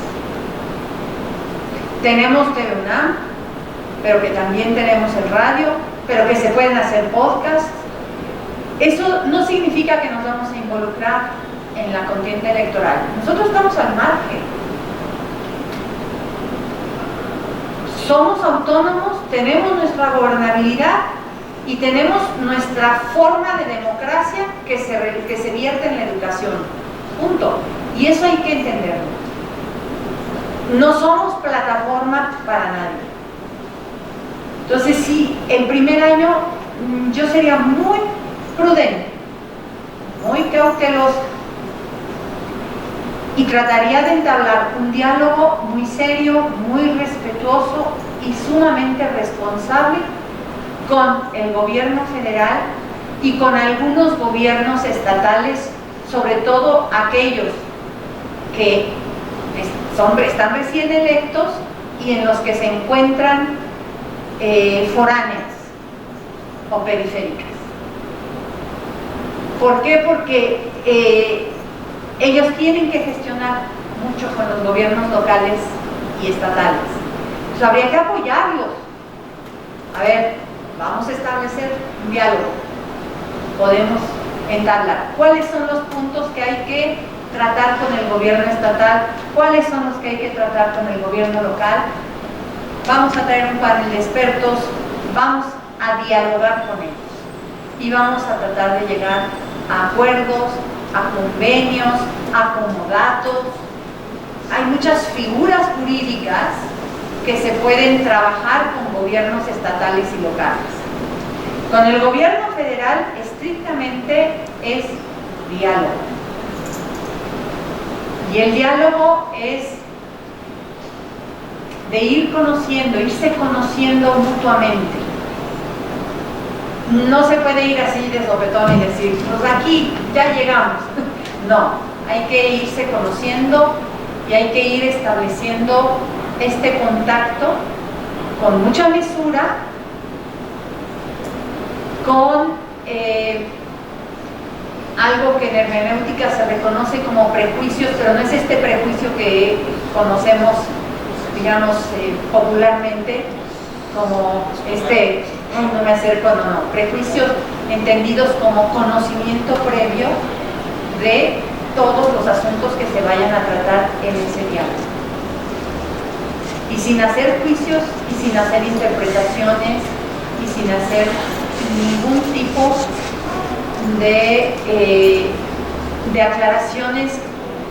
Tenemos TV UNAM, pero que también tenemos el radio, pero que se pueden hacer podcasts. Eso no significa que nos vamos a involucrar en la contienda electoral. Nosotros estamos al margen. Somos autónomos, tenemos nuestra gobernabilidad y tenemos nuestra forma de democracia que se vierte en la educación. Punto. Y eso hay que entenderlo. No somos plataforma para nadie. Entonces, sí, el primer año yo sería muy prudente, muy cautelosa y trataría de entablar un diálogo muy serio, muy respetuoso y sumamente responsable con el gobierno federal y con algunos gobiernos estatales, sobre todo aquellos que están recién electos y en los que se encuentran foráneas o periféricas. ¿Por qué? Porque ellos tienen que gestionar mucho con los gobiernos locales y estatales. Entonces habría que apoyarlos. A ver, vamos a establecer un diálogo. Podemos entablar. ¿Cuáles son los puntos que hay que tratar con el gobierno estatal? ¿Cuáles son los que hay que tratar con el gobierno local? Vamos a traer un panel de expertos, vamos a dialogar con ellos y vamos a tratar de llegar a acuerdos, a convenios, a comodatos. Hay muchas figuras jurídicas que se pueden trabajar con gobiernos estatales y locales. Con el gobierno federal estrictamente es diálogo. Y el diálogo es de ir conociendo, irse conociendo mutuamente. No se puede ir así de sopetón y decir, pues aquí ya llegamos. No, hay que irse conociendo y hay que ir estableciendo este contacto con mucha mesura, con algo que en hermenéutica se reconoce como prejuicios, pero no es este prejuicio que conocemos, digamos, popularmente, como no me acerco, no, prejuicios entendidos como conocimiento previo de todos los asuntos que se vayan a tratar en ese diálogo. Y sin hacer juicios y sin hacer interpretaciones y sin hacer ningún tipo de aclaraciones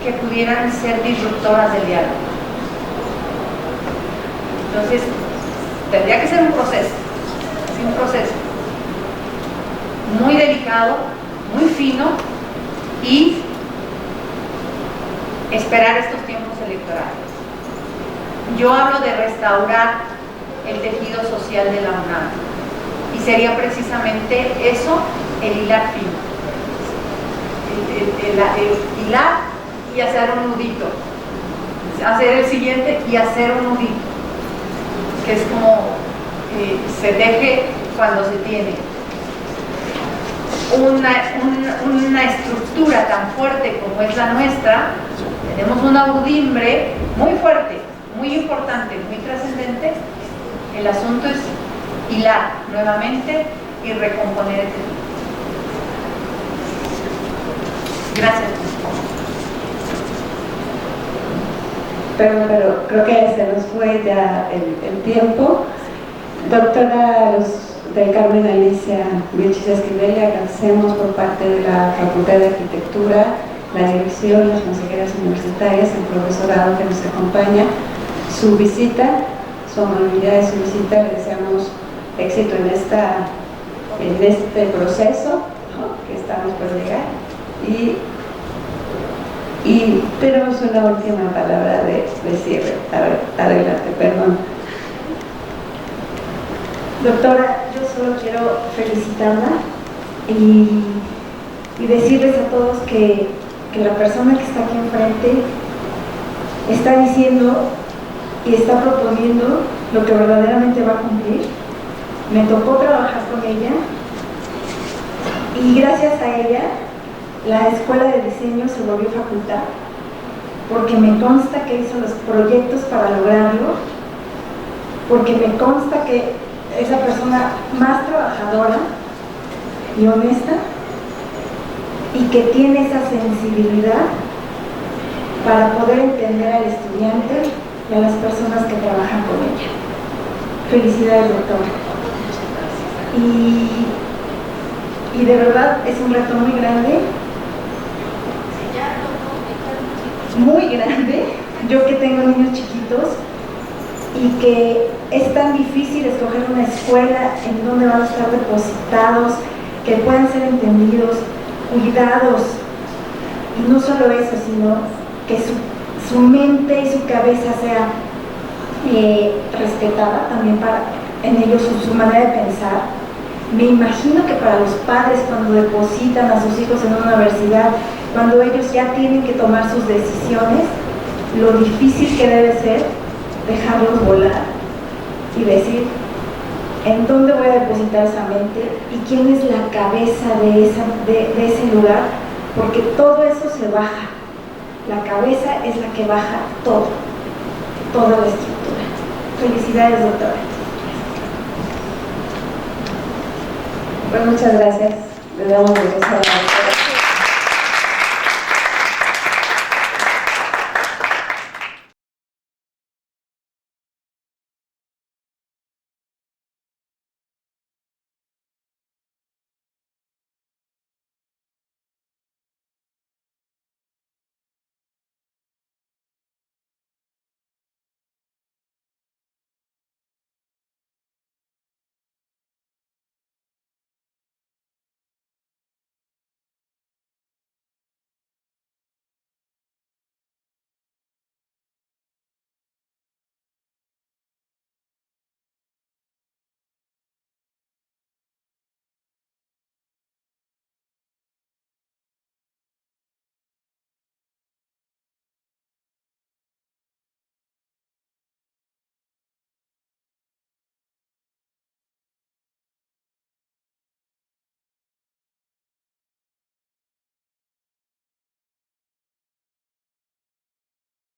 que pudieran ser disruptoras del diálogo. Entonces, tendría que ser un proceso muy delicado, muy fino y esperar estos tiempos electorales. Yo hablo de restaurar el tejido social de la UNAM y sería precisamente eso, el hilar fino, el hilar y hacer un nudito, hacer el siguiente y hacer un nudito, que es como se teje cuando se tiene una estructura tan fuerte como es la nuestra. Tenemos una urdimbre muy fuerte, muy importante, muy trascendente. El asunto es hilar nuevamente y recomponer el tejido. Gracias. Perdón, pero creo que se nos fue ya el tiempo. Doctora del Carmen Alicia Vilchis Esquivel, le agradecemos por parte de la Facultad de Arquitectura, la dirección, las consejeras universitarias, el profesorado que nos acompaña, su visita, su amabilidad de su visita. Le deseamos éxito en este proceso, ¿no?, que estamos por llegar, y tenemos una última palabra de cierre. A ver, adelante, perdón. Doctora, yo solo quiero felicitarla y decirles a todos que la persona que está aquí enfrente está diciendo y está proponiendo lo que verdaderamente va a cumplir. Me tocó trabajar con ella y gracias a ella la escuela de diseño se volvió facultad, porque me consta que hizo los proyectos para lograrlo, porque me consta que es la persona más trabajadora y honesta y que tiene esa sensibilidad para poder entender al estudiante y a las personas que trabajan con ella. Felicidades, doctora. Y de verdad es un reto muy grande, yo que tengo niños chiquitos y que es tan difícil escoger una escuela en donde van a estar depositados, que puedan ser entendidos, cuidados, y no solo eso, sino que su mente y su cabeza sea respetada también en ellos, su manera de pensar. Me imagino que para los padres, cuando depositan a sus hijos en una universidad, cuando ellos ya tienen que tomar sus decisiones, lo difícil que debe ser dejarlos volar y decir en dónde voy a depositar esa mente y quién es la cabeza de ese lugar, porque todo eso se baja. La cabeza es la que baja todo, toda la estructura. Felicidades, doctora. Pues muchas gracias. Le damos gracias a la doctora.